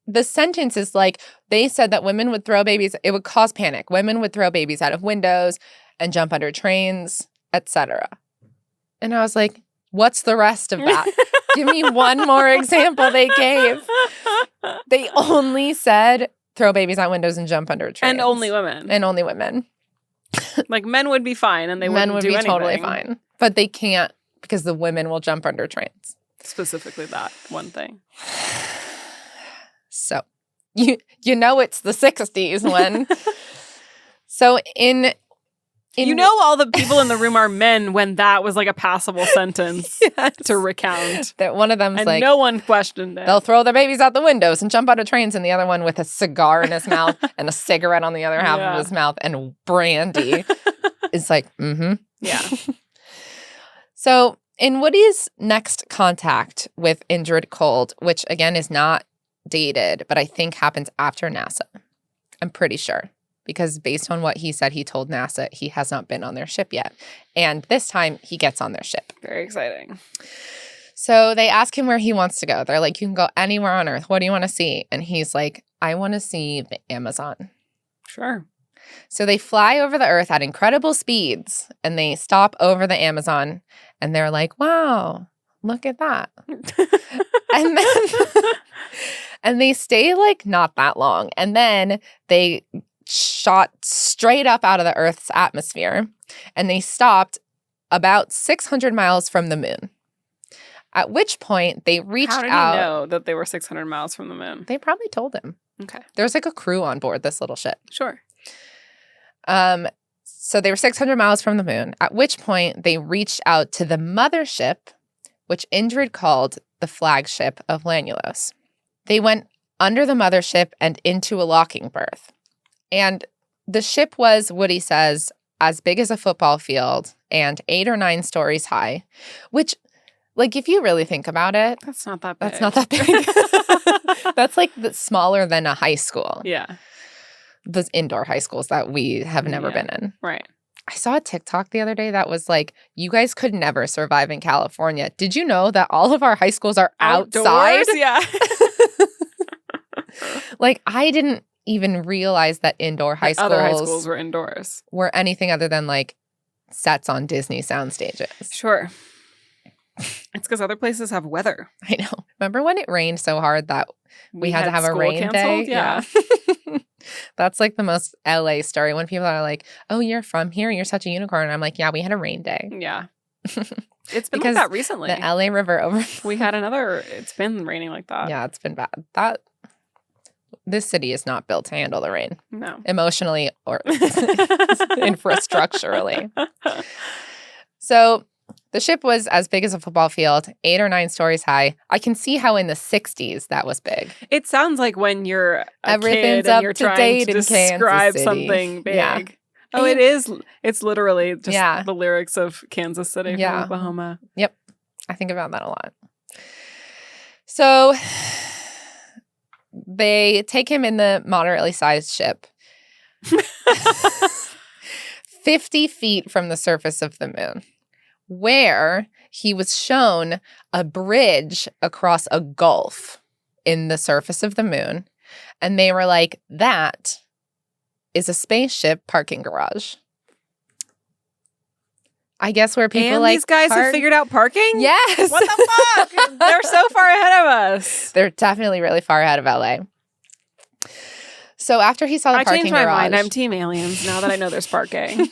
The sentence is like, they said that women would throw babies, it would cause panic. Women would throw babies out of windows and jump under trains, etc. And I was like, what's the rest of that? Give me one more example they gave. They only said throw babies out windows and jump under trains. And only women. And only women. Like men would be fine and they wouldn't do anything. Men would be totally fine. But they can't because the women will jump under trains. Specifically that one thing. So, you know it's the 60s when... So in you know all the people in the room are men when that was like a passable sentence to recount. That one of them's and like... no one questioned it. They'll throw their babies out the windows and jump out of trains, and the other one with a cigar in his mouth and a cigarette on the other half of his mouth and brandy is like, Yeah. So in Woody's next contact with Indrid Cold, which again is not dated, but I think happens after NASA. I'm pretty sure. Because based on what he said he told NASA, he has not been on their ship yet. And this time, he gets on their ship. Very exciting. So they ask him where he wants to go. They're like, you can go anywhere on Earth. What do you want to see? And he's like, I want to see the Amazon. Sure. So they fly over the Earth at incredible speeds. And they stop over the Amazon. And they're like, wow, look at that. And then... and they stay like not that long. And then they... shot straight up out of the Earth's atmosphere, and they stopped about 600 miles from the moon. At which point, they reached out... How did he know that they were 600 miles from the moon? They probably told him. Okay. There's like a crew on board this little ship. Sure. So they were 600 miles from the moon, at which point they reached out to the mothership, which Indrid called the flagship of Lanulos. They went under the mothership and into a locking berth. And the ship was, Woody says, as big as a football field and 8 or 9 stories high, which, like, if you really think about it... That's not that big. That's not that big. That's, like, smaller than a high school. Yeah. Those indoor high schools that we have never been in. Right. I saw a TikTok the other day that was like, you guys could never survive in California. Did you know that all of our high schools are outside? Outdoors? Yeah. Like, I didn't even realize that indoor high schools... Other high schools were indoors. Were anything other than, like, sets on Disney sound stages. Sure. It's because other places have weather. I know. Remember when it rained so hard that we had to have a rain canceled? day? Yeah. That's, like, the most LA story. When people are like, oh, you're from here. You're such a unicorn. And I'm like, yeah, we had a rain day. Yeah. It's been like that recently. The LA River over... We had another... It's been raining like that. Yeah, it's been bad. This city is not built to handle the rain. No. Emotionally or infrastructurally. So the ship was as big as a football field, 8 or 9 stories high. I can see how in the 60s that was big. It sounds like when you're everything's kid up and you're to trying date to in describe Kansas City. Something big. Yeah. Oh, it is. It's literally just the lyrics of Kansas City from Oklahoma. Yep. I think about that a lot. So... they take him in the moderately sized ship 50 feet from the surface of the moon, where he was shown a bridge across a gulf in the surface of the moon. And they were like, that is a spaceship parking garage. I guess where people and like these guys have figured out parking? Yes. What the fuck? They're so far ahead of us. They're definitely really far ahead of LA. So after he saw the parking changed my garage, mind. I'm team aliens now that I know there's parking.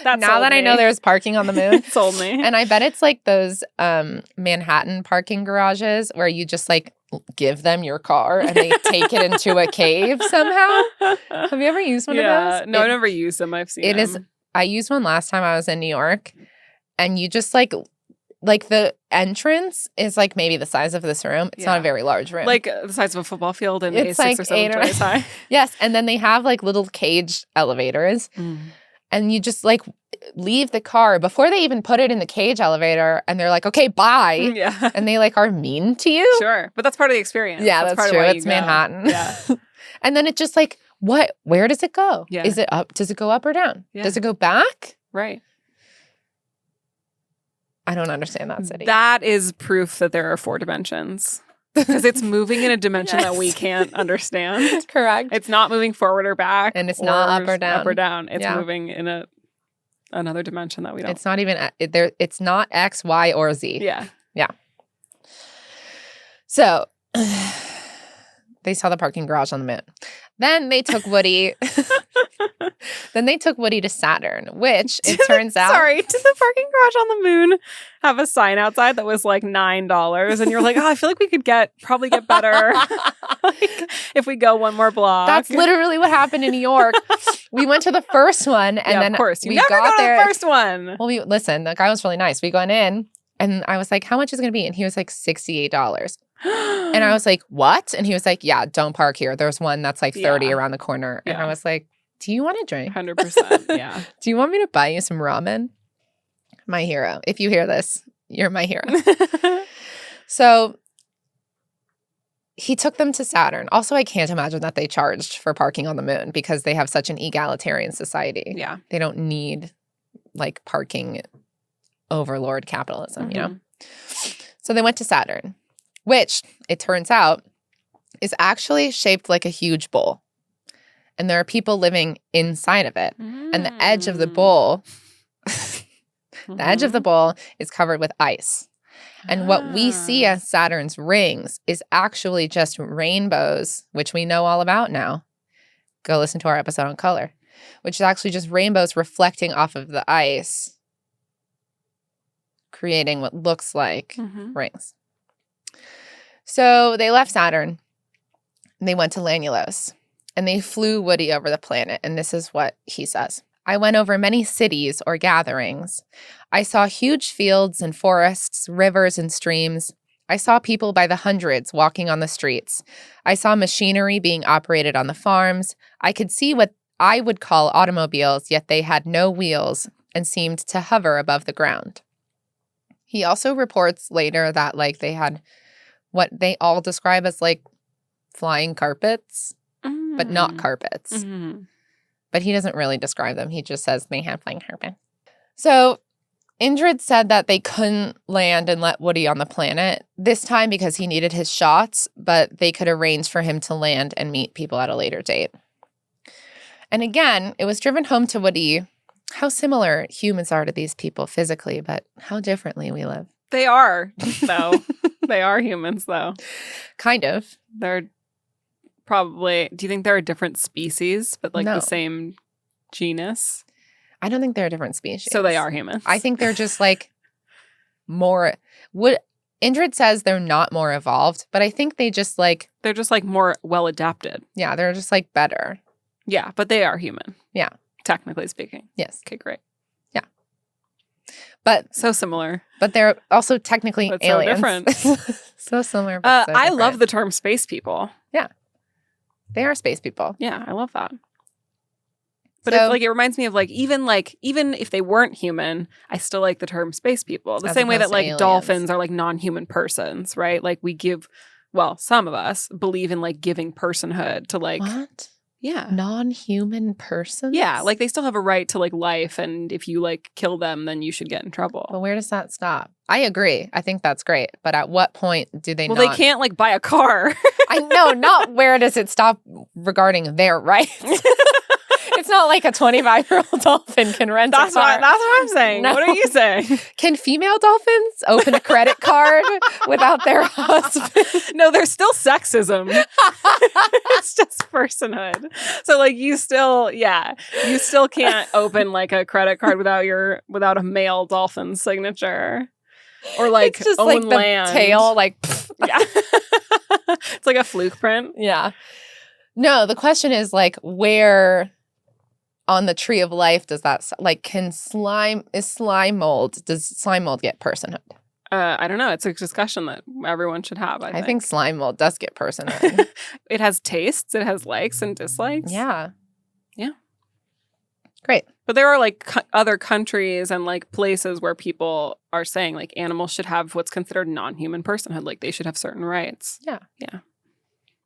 Now that I know there's parking on the moon. Sold me. And I bet it's like those Manhattan parking garages where you just like give them your car and they take it into a cave somehow. Have you ever used one of those? No, I've never used them. I've seen them. I used one last time I was in New York, and you just like, like the entrance is like maybe the size of this room. It's not a very large room. Like the size of a football field and it's 6 like or 7 stories high. Yes. And then they have like little cage elevators. And you just like leave the car before they even put it in the cage elevator. And they're like, okay, bye. Yeah. And they like are mean to you. Sure. But that's part of the experience. Yeah, that's part true. Of why it's Manhattan. Yeah. And then it just like, where does it go? Yeah. Is it up? Does it go up or down? Yeah. Does it go back? Right. I don't understand that city. That is proof that there are 4 dimensions. Because it's moving in a dimension that we can't understand. Correct. It's not moving forward or back. And it's not up or down. Up or down. It's moving in another dimension that we don't. It's not even there. It's not X, Y, or Z. Yeah. Yeah. So they saw the parking garage on the moon. Then they took Woody. Then they took Woody to Saturn, which it turns out. Sorry, did the parking garage on the moon have a sign outside that was like $9? And you're like, oh, I feel like we could probably get better like, if we go one more block. That's literally what happened in New York. We went to the first one, and then of course, you we never got go there. To the first one. Well, listen. The guy was really nice. We went in, and I was like, "How much is it going to be?" And he was like, $68. And I was like, what? And he was like, yeah, don't park here. There's one that's like 30 around the corner. And I was like, do you want a drink? 100%. Yeah. Do you want me to buy you some ramen? My hero. If you hear this, you're my hero. So he took them to Saturn. Also, I can't imagine that they charged for parking on the moon because they have such an egalitarian society. Yeah. They don't need like parking overlord capitalism, you know? So they went to Saturn, which it turns out is actually shaped like a huge bowl. And there are people living inside of it. And the edge of the bowl, the edge of the bowl is covered with ice. And what we see as Saturn's rings is actually just rainbows, which we know all about now. Go listen to our episode on color, which is actually just rainbows reflecting off of the ice, creating what looks like rings. So they left Saturn, and they went to Lanulos, and they flew Woody over the planet, and this is what he says. I went over many cities or gatherings. I saw huge fields and forests, rivers and streams. I saw people by the hundreds walking on the streets. I saw machinery being operated on the farms. I could see what I would call automobiles, yet they had no wheels and seemed to hover above the ground. He also reports later that like they had what they all describe as like flying carpets, but not carpets. But he doesn't really describe them. He just says they had flying carpets. So Indrid said that they couldn't land and let Woody on the planet this time because he needed his shots, but they could arrange for him to land and meet people at a later date. And again, it was driven home to Woody how similar humans are to these people physically, but how differently we live. They are, though. They are humans, though. Kind of. They're probably... Do you think they're a different species, but like the same genus? I don't think they're a different species. So they are humans. I think they're just like more... Indrid says they're not more evolved, but I think they just like... They're just like more well-adapted. Yeah, they're just like better. Yeah, but they are human. Yeah. Technically speaking. Yes. Okay, great. Yeah. But... So similar. But they're also technically but aliens. So different. So similar, but so I different. love the term space people. Yeah. They are space people. Yeah, I love that. But so, it reminds me of even if they weren't human, I still like the term space people. The same way that like aliens. Dolphins are like non-human persons, right? Like we give, well, some of us believe in like giving personhood to like what? Yeah. Non-human persons? Yeah, like they still have a right to like life, and if you like kill them, then you should get in trouble. But where does that stop? I agree. I think that's great. But at what point do they they can't like buy a car. I know, not where does it stop regarding their rights. It's not like a 25-year-old dolphin can rent a car. That's what I'm saying. No. What are you saying? Can female dolphins open a credit card without their husband? No, there's still sexism. It's just personhood. So like you still can't open like a credit card without a male dolphin's signature. Or like it's just own like land. The tail, like yeah. It's like a fluke print. Yeah. No, the question is like where on the tree of life does that like does slime mold get personhood? I don't know. It's a discussion that everyone should have, I think slime mold does get personhood. It has tastes. It has likes and dislikes. Yeah. Yeah. Great. But there are like other countries and like places where people are saying like animals should have what's considered non-human personhood. Like they should have certain rights. Yeah. Yeah.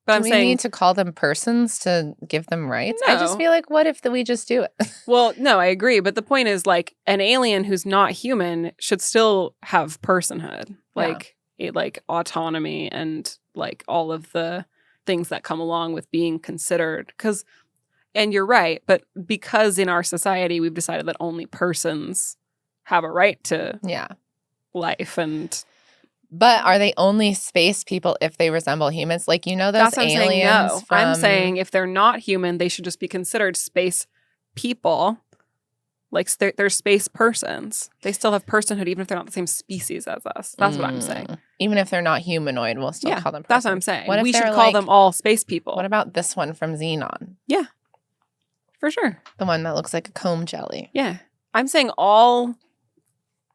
But do we need to call them persons to give them rights? No. I just feel like, what if we just do it? Well, no, I agree. But the point is, like, an alien who's not human should still have personhood, like autonomy and like all of the things that come along with being considered. And you're right, but because in our society we've decided that only persons have a right to life and. But are they only space people if they resemble humans? Like, you know, those That's what aliens. I'm saying, no. I'm saying if they're not human, they should just be considered space people. Like, they're space persons. They still have personhood, even if they're not the same species as us. That's what I'm saying. Even if they're not humanoid, we'll still call them persons. That's what I'm saying. We should call them all space people. What about this one from Xenon? Yeah, for sure. The one that looks like a comb jelly. Yeah. I'm saying all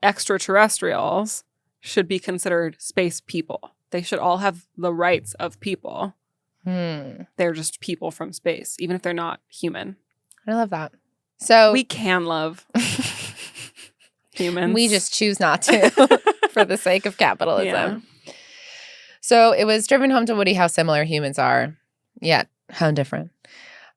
extraterrestrials should be considered space people. They should all have the rights of people. They're just people from space, even if they're not human. I love that. So we can love humans. We just choose not to for the sake of capitalism. Yeah. So it was driven home to Woody how similar humans are, yet how different.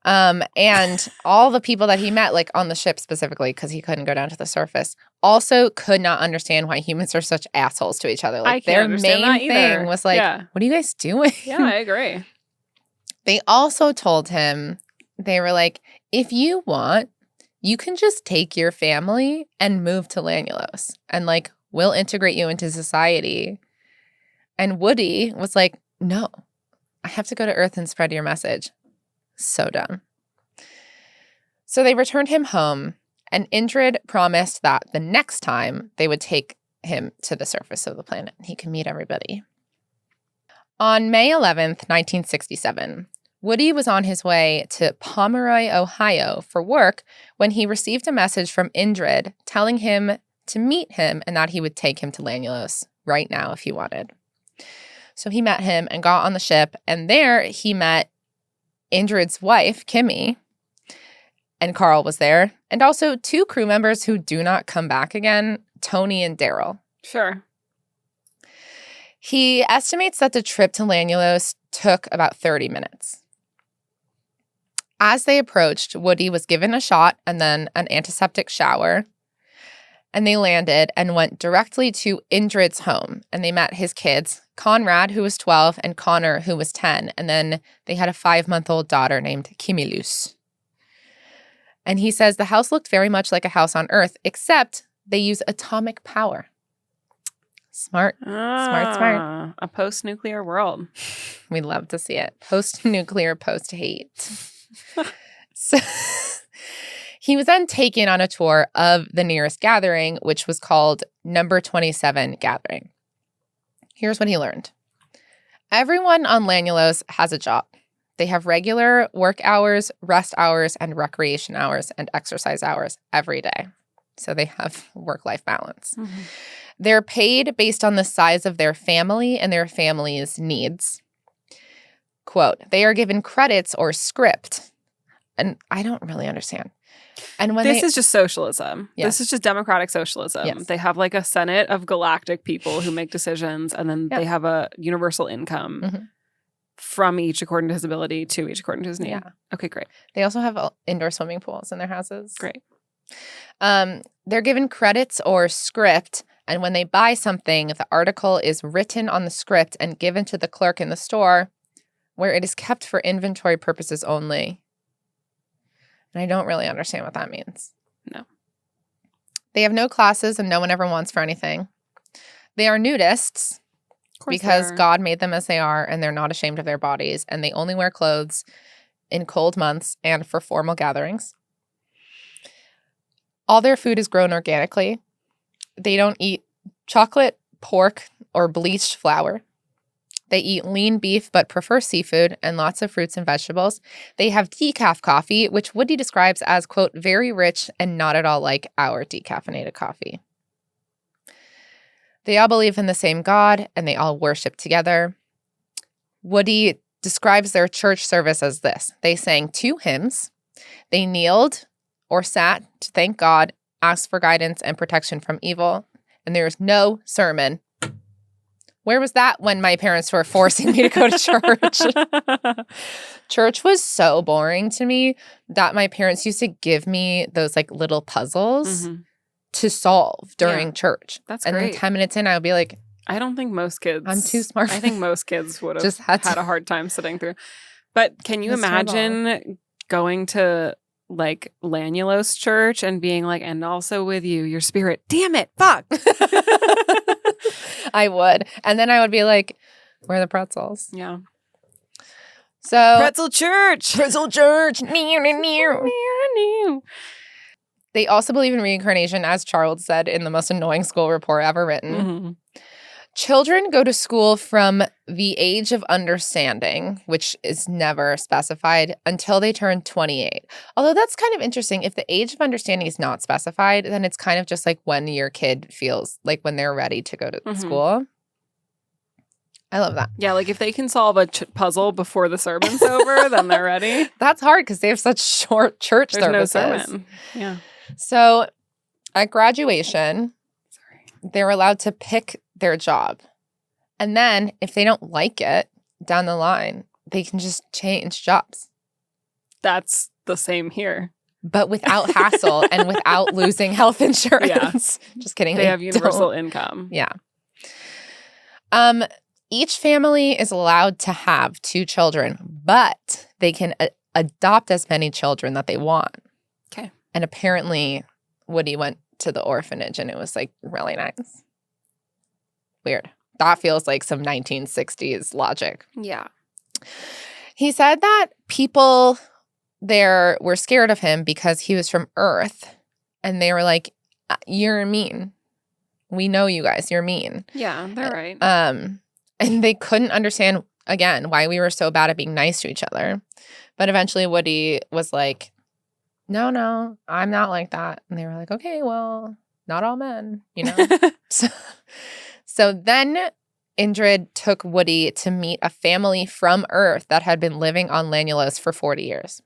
And all the people that he met, like on the ship specifically, because he couldn't go down to the surface, also could not understand why humans are such assholes to each other. Like their main thing was like, what are you guys doing? Yeah, I agree. They also told him, they were like, if you want, you can just take your family and move to Lanulos and like, we'll integrate you into society. And Woody was like, no, I have to go to Earth and spread your message. So dumb. So they returned him home, and Indrid promised that the next time they would take him to the surface of the planet and he can meet everybody. On May 11th, 1967, Woody was on his way to Pomeroy, Ohio for work when he received a message from Indrid telling him to meet him and that he would take him to Lanulos right now if he wanted. So he met him and got on the ship, and there he met Indrid's wife, Kimmy, and Carl was there, and also two crew members who do not come back again, Tony and Daryl. Sure. He estimates that the trip to Lanulos took about 30 minutes. As they approached, Woody was given a shot and then an antiseptic shower, and they landed and went directly to Indrid's home, and they met his kids, Conrad, who was 12, and Connor, who was 10, and then they had a 5-month-old daughter named Kimilus. And he says the house looked very much like a house on Earth, except they use atomic power. Smart. Smart. A post-nuclear world. We'd love to see it. Post-nuclear, post-hate. So he was then taken on a tour of the nearest gathering, which was called Number 27 Gathering. Here's what he learned. Everyone on Lanulos has a job. They have regular work hours, rest hours, and recreation hours and exercise hours every day. So they have work-life balance. Mm-hmm. They're paid based on the size of their family and their family's needs. Quote, they are given credits or script. And I don't really understand. And when this is just socialism. Yes. This is just democratic socialism. Yes. They have like a senate of galactic people who make decisions, and then they have a universal income from each according to his ability to each according to his need. Yeah. Okay, great. They also have indoor swimming pools in their houses. Great. They're given credits or script, and when they buy something, the article is written on the script and given to the clerk in the store, where it is kept for inventory purposes only. And I don't really understand what that means. No. They have no classes and no one ever wants for anything. They are nudists because God made them as they are, and they're not ashamed of their bodies, and they only wear clothes in cold months and for formal gatherings. All their food is grown organically. They don't eat chocolate, pork, or bleached flour. They eat lean beef but prefer seafood and lots of fruits and vegetables. They have decaf coffee, which Woody describes as, quote, very rich and not at all like our decaffeinated coffee. They all believe in the same God, and they all worship together. Woody describes their church service as this. They sang 2 hymns. They kneeled or sat to thank God, ask for guidance and protection from evil, and there was no sermon. Where was that when my parents were forcing me to go to church? Church was so boring to me that my parents used to give me those like little puzzles to solve during church. That's and great. And then 10 minutes in, I would be like, I don't think most kids. I'm too smart. I think most kids would have had a hard time sitting through. But can you imagine going to like Lanulos church and being like, and also with you, your spirit. Damn it. Fuck. I would. And then I would be like, where are the pretzels? Yeah. So Pretzel church. Pretzel church. They also believe in reincarnation, as Charles said in the most annoying school report ever written. Mm-hmm. Children go to school from the age of understanding, which is never specified, until they turn 28. Although that's kind of interesting. If the age of understanding is not specified, then it's kind of just like when your kid feels like when they're ready to go to school. I love that. Yeah, like if they can solve a puzzle before the sermon's over, then they're ready. That's hard because they have such short church services. No sermon. Yeah. So at graduation, they're allowed to pick their job. And then if they don't like it down the line, they can just change jobs. That's the same here. But without hassle and without losing health insurance. Yeah. Just kidding. They have universal income. Yeah. Each family is allowed to have 2 children, but they can adopt as many children that they want. Okay. And apparently Woody went to the orphanage and it was like really nice. Weird. That feels like some 1960s logic. Yeah. He said that people there were scared of him because he was from Earth. And they were like, you're mean. We know you guys. You're mean. Yeah, they're right. And they couldn't understand, again, why we were so bad at being nice to each other. But eventually Woody was like, no, I'm not like that. And they were like, okay, well, not all men, you know? So then Indrid took Woody to meet a family from Earth that had been living on Lanulos for 40 years.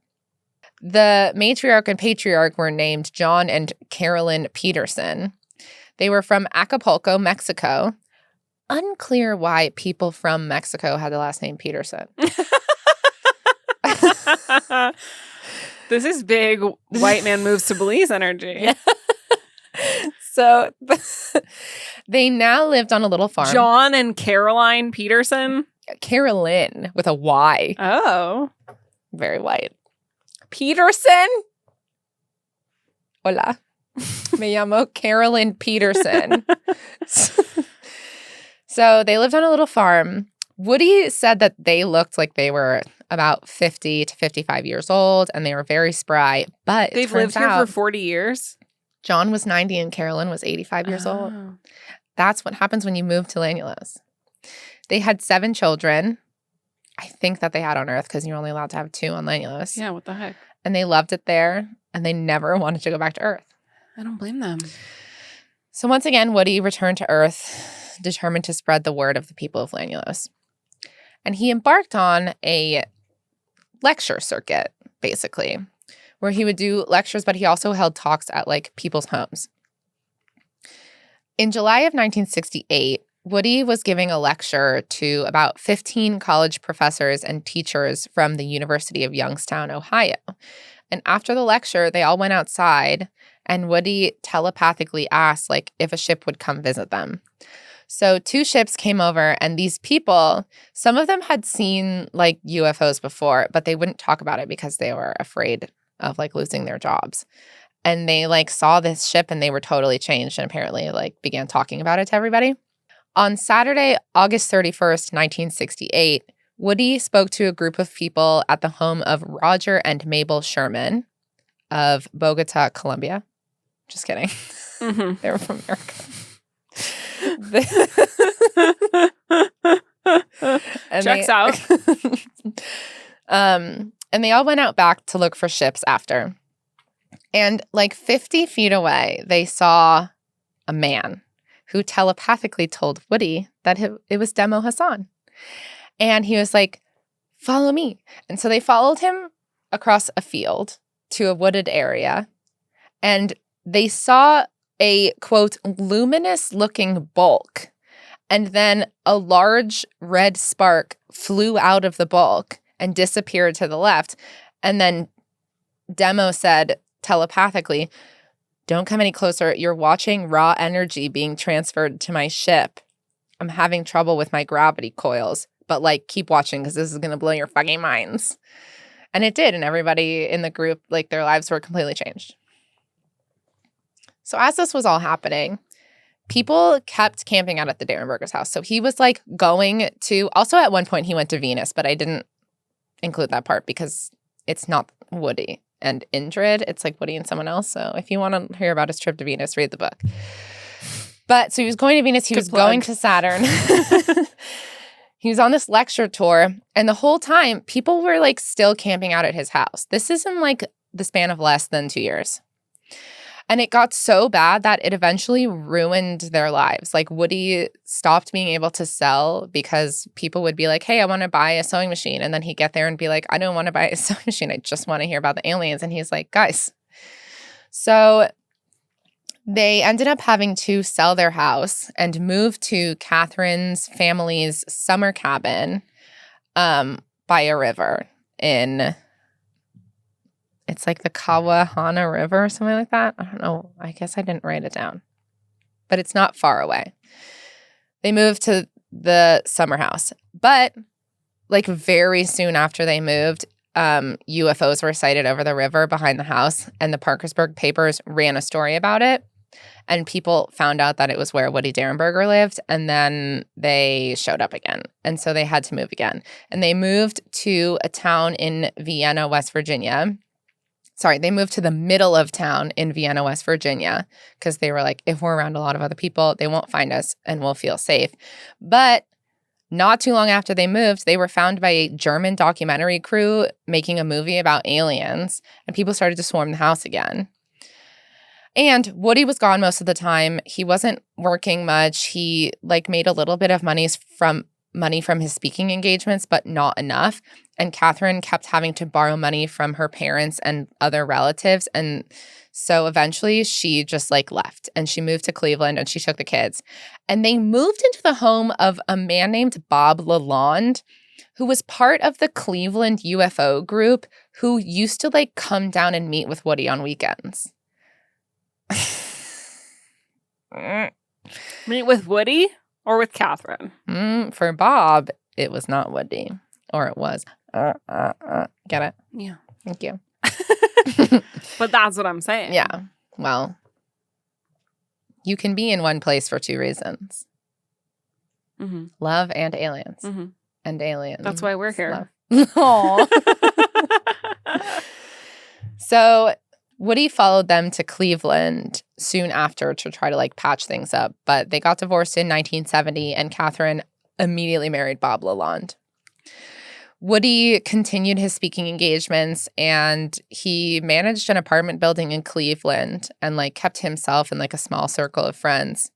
The matriarch and patriarch were named John and Carolyn Peterson. They were from Acapulco, Mexico. Unclear why people from Mexico had the last name Peterson. This is big white man moves to Belize energy. Yeah. So they now lived on a little farm. John and Caroline Peterson? Carolyn with a Y. Oh. Very white. Peterson? Hola. Me llamo Carolyn Peterson. So they lived on a little farm. Woody said that they looked like they were about 50 to 55 years old, and they were very spry. But they've lived here for 40 years? John was 90 and Carolyn was 85 years old. That's what happens when you move to Lanulos. They had 7 children. I think that they had on Earth because you're only allowed to have 2 on Lanulos. Yeah, what the heck? And they loved it there, and they never wanted to go back to Earth. I don't blame them. So once again, Woody returned to Earth, determined to spread the word of the people of Lanulos. And he embarked on a lecture circuit, basically, where he would do lectures, but he also held talks at, like, people's homes. In July of 1968, Woody was giving a lecture to about 15 college professors and teachers from the University of Youngstown, Ohio. And after the lecture, they all went outside, and Woody telepathically asked, like, if a ship would come visit them. So 2 ships came over, and these people, some of them had seen, like, UFOs before, but they wouldn't talk about it because they were afraid of, like, losing their jobs. And they, like, saw this ship, and they were totally changed and apparently, like, began talking about it to everybody. On Saturday, August 31st, 1968, Woody spoke to a group of people at the home of Roger and Mabel Sherman of Bogota, Colombia. Just kidding. Mm-hmm. They were from America. Checks out. And they all went out back to look for ships after. And like 50 feet away, they saw a man. who telepathically told Woody that it was Demo Hassan. And he was like, follow me. And so they followed him across a field to a wooded area. And they saw a, quote, luminous-looking bulk. And then a large red spark flew out of the bulk and disappeared to the left. And then Demo said telepathically, don't come any closer. You're watching raw energy being transferred to my ship. I'm having trouble with my gravity coils. But, like, keep watching because this is going to blow your fucking minds. And it did. And everybody in the group, like, their lives were completely changed. So as this was all happening, people kept camping out at the Derenberger's house. So he was, like, going to – also at one point he went to Venus, but I didn't include that part because it's not Woody and Indrid. It's, like, Woody and someone else. So if you want to hear about his trip to Venus, read the book. But so he was going to Venus. He was going to Saturn. He was on this lecture tour, and the whole time, people were, like, still camping out at his house. This is in, like, the span of less than 2 years. And it got so bad that it eventually ruined their lives. Like, Woody stopped being able to sell because people would be like, hey, I want to buy a sewing machine. And then he'd get there and be like, I don't want to buy a sewing machine. I just want to hear about the aliens. And he's like, guys. So they ended up having to sell their house and move to Catherine's family's summer cabin by a river in, it's like the Kawahana River or something like that. I don't know. I guess I didn't write it down. But it's not far away. They moved to the summer house. But, like, very soon after they moved, UFOs were sighted over the river behind the house, and the Parkersburg papers ran a story about it. And people found out that it was where Woody Derenberger lived, and then they showed up again. And so they had to move again. And they moved to a town in Vienna, West Virginia. Sorry, they moved to the middle of town in Vienna, West Virginia, because they were like, if we're around a lot of other people, they won't find us and we'll feel safe. But not too long after they moved, they were found by a German documentary crew making a movie about aliens, and people started to swarm the house again. And Woody was gone most of the time. He wasn't working much. He, like, made a little bit of money from his speaking engagements, but not enough. And Catherine kept having to borrow money from her parents and other relatives. And so eventually she just, like, left. And she moved to Cleveland and she took the kids. And they moved into the home of a man named Bob Lalonde, who was part of the Cleveland UFO group who used to, like, come down and meet with Woody on weekends. Meet with Woody or with Catherine? For Bob, it was not Woody. Or it was. Get it? Yeah. Thank you. But that's what I'm saying. Yeah. Well, you can be in one place for two reasons. Mm-hmm. Love and aliens. Mm-hmm. And aliens. That's why we're here. So Woody followed them to Cleveland soon after to try to, like, patch things up. But they got divorced in 1970, and Catherine immediately married Bob Lalonde. Woody continued his speaking engagements, and he managed an apartment building in Cleveland and, like, kept himself in, like, a small circle of friends.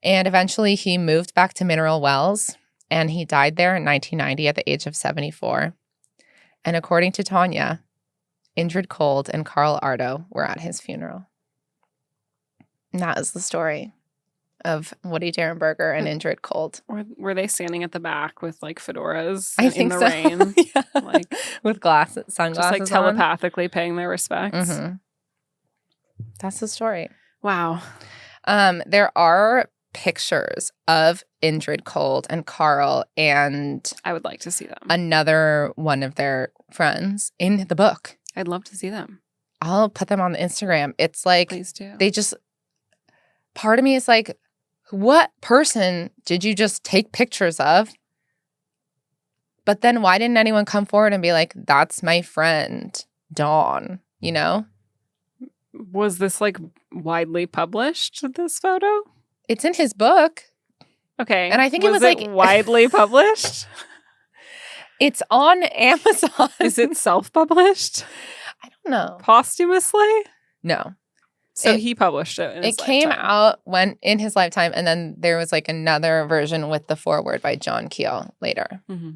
And eventually he moved back to Mineral Wells, and he died there in 1990 at the age of 74. And according to Tanya, Indrid Cold and Carl Ardo were at his funeral. And that is the story of Woody Derenberger and Indrid Cold. Were they standing at the back with, like, fedoras in the rain? Yeah. Like, with sunglasses just, like, telepathically paying their respects. Mm-hmm. That's the story. Wow. There are pictures of Indrid Cold and Carl and I would like to see them. Another one of their friends in the book. I'd love to see them. I'll put them on the Instagram. It's like, please do. They just, part of me is like, what person did you just take pictures of? But then why didn't anyone come forward and be like, that's my friend, Dawn, you know? Was this, like, widely published, this photo? It's in his book. Okay. And I think it was like widely published? It's on Amazon. Is it self-published? I don't know. Posthumously? No. So he published it in his lifetime. It came out in his lifetime, and then there was like another version with the foreword by John Keel later. Mm-hmm.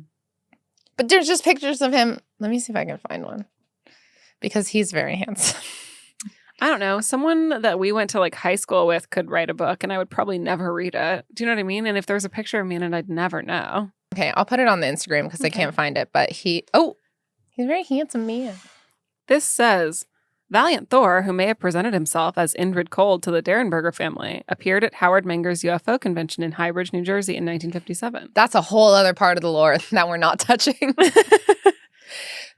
But there's just pictures of him. Let me see if I can find one. Because he's very handsome. I don't know. Someone that we went to like high school with could write a book, and I would probably never read it. Do you know what I mean? And if there was a picture of me in it, I'd never know. Okay, I'll put it on the Instagram because I can't find it. But he's a very handsome man. This says... Valiant Thor, who may have presented himself as Indrid Cold to the Derenberger family, appeared at Howard Menger's UFO convention in Highbridge, New Jersey in 1957. That's a whole other part of the lore that we're not touching.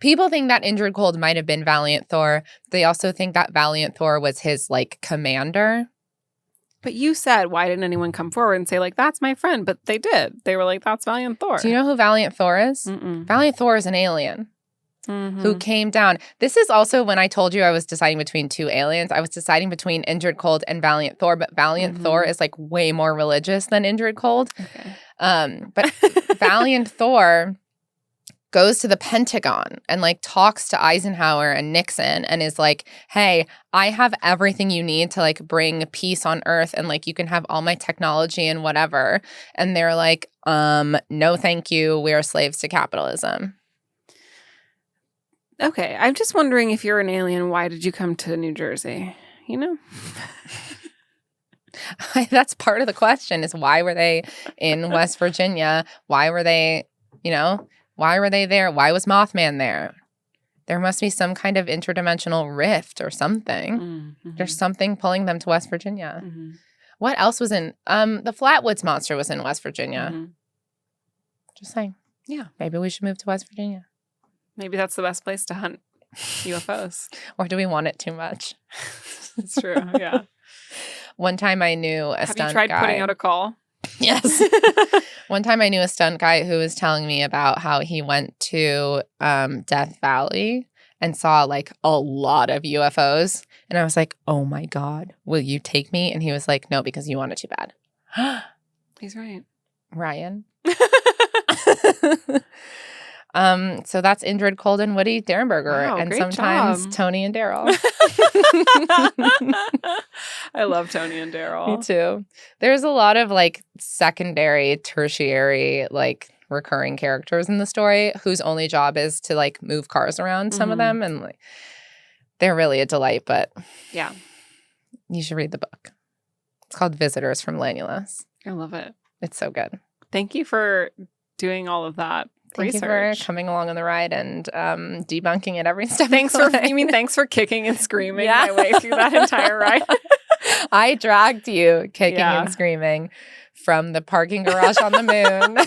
People think that Indrid Cold might have been Valiant Thor. They also think that Valiant Thor was his, like, commander. But you said, why didn't anyone come forward and say, like, that's my friend? But they did. They were like, that's Valiant Thor. Do you know who Valiant Thor is? Mm-mm. Valiant Thor is an alien. Mm-hmm. Who came down. This is also when I told you I was deciding between two aliens. I was deciding between Indrid Cold and Valiant Thor, but Valiant Thor is like way more religious than Indrid Cold. Okay. But Valiant Thor goes to the Pentagon and like talks to Eisenhower and Nixon and is like, hey, I have everything you need to like bring peace on Earth and like you can have all my technology and whatever. And they're like, no, thank you. We are slaves to capitalism. Okay, I'm just wondering if you're an alien, why did you come to New Jersey? You know? That's part of the question is why were they in West Virginia? Why were they, why were they there? Why was Mothman there? There must be some kind of interdimensional rift or something. Mm-hmm. There's something pulling them to West Virginia. Mm-hmm. What else was in, the Flatwoods Monster was in West Virginia. Mm-hmm. Just saying. Yeah. Maybe we should move to West Virginia. Maybe that's the best place to hunt UFOs. Or do we want it too much? It's true, yeah. One time I knew a stunt guy. Have you tried putting out a call? Yes. One time I knew a stunt guy who was telling me about how he went to Death Valley and saw like a lot of UFOs. And I was like, oh my God, will you take me? And he was like, no, because you want it too bad. He's right. Ryan. So that's Indrid Cold and Woody Derenberger, and sometimes job. Tony and Daryl. I love Tony and Daryl. Me too. There's a lot of like secondary, tertiary, like recurring characters in the story whose only job is to like move cars around. Some of them, and like they're really a delight. But yeah, you should read the book. It's called Visitors from Lanulos. I love it. It's so good. Thank you for doing all of that. Thank you for coming along on the ride and debunking it every step. Thanks for kicking and screaming my way through that entire ride. I dragged you kicking and screaming from the parking garage on the moon.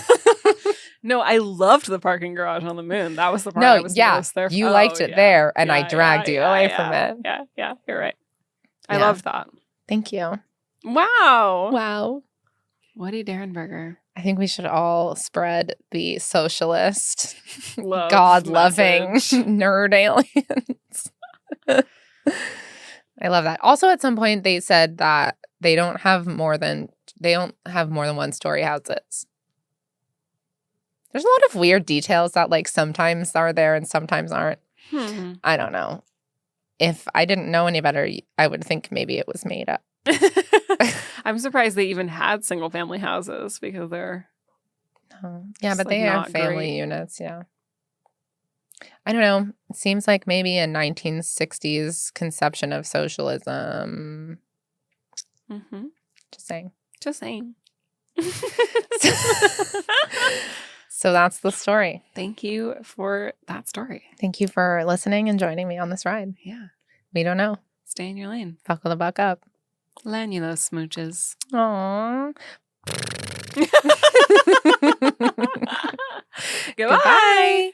No, I loved the parking garage on the moon. That was the part I was most there for. You liked it there, and I dragged you away from it. Yeah, you're right. I loved that. Thank you. Wow. Woody Derenberger. I think we should all spread the socialist, God-loving nerd aliens. I love that. Also, at some point, they said that they don't have more than one story houses. There's a lot of weird details that like sometimes are there and sometimes aren't. I don't know. If I didn't know any better, I would think maybe it was made up. I'm surprised they even had single family houses because they're but they have family units. Yeah, I don't know. It seems like maybe a 1960s conception of socialism. Mm-hmm. Just saying. So that's the story. Thank you for that story. Thank you for listening and joining me on this ride. Yeah, we don't know. Stay in your lane. Buckle the buck up. Lanulos smooches. Aww. Goodbye.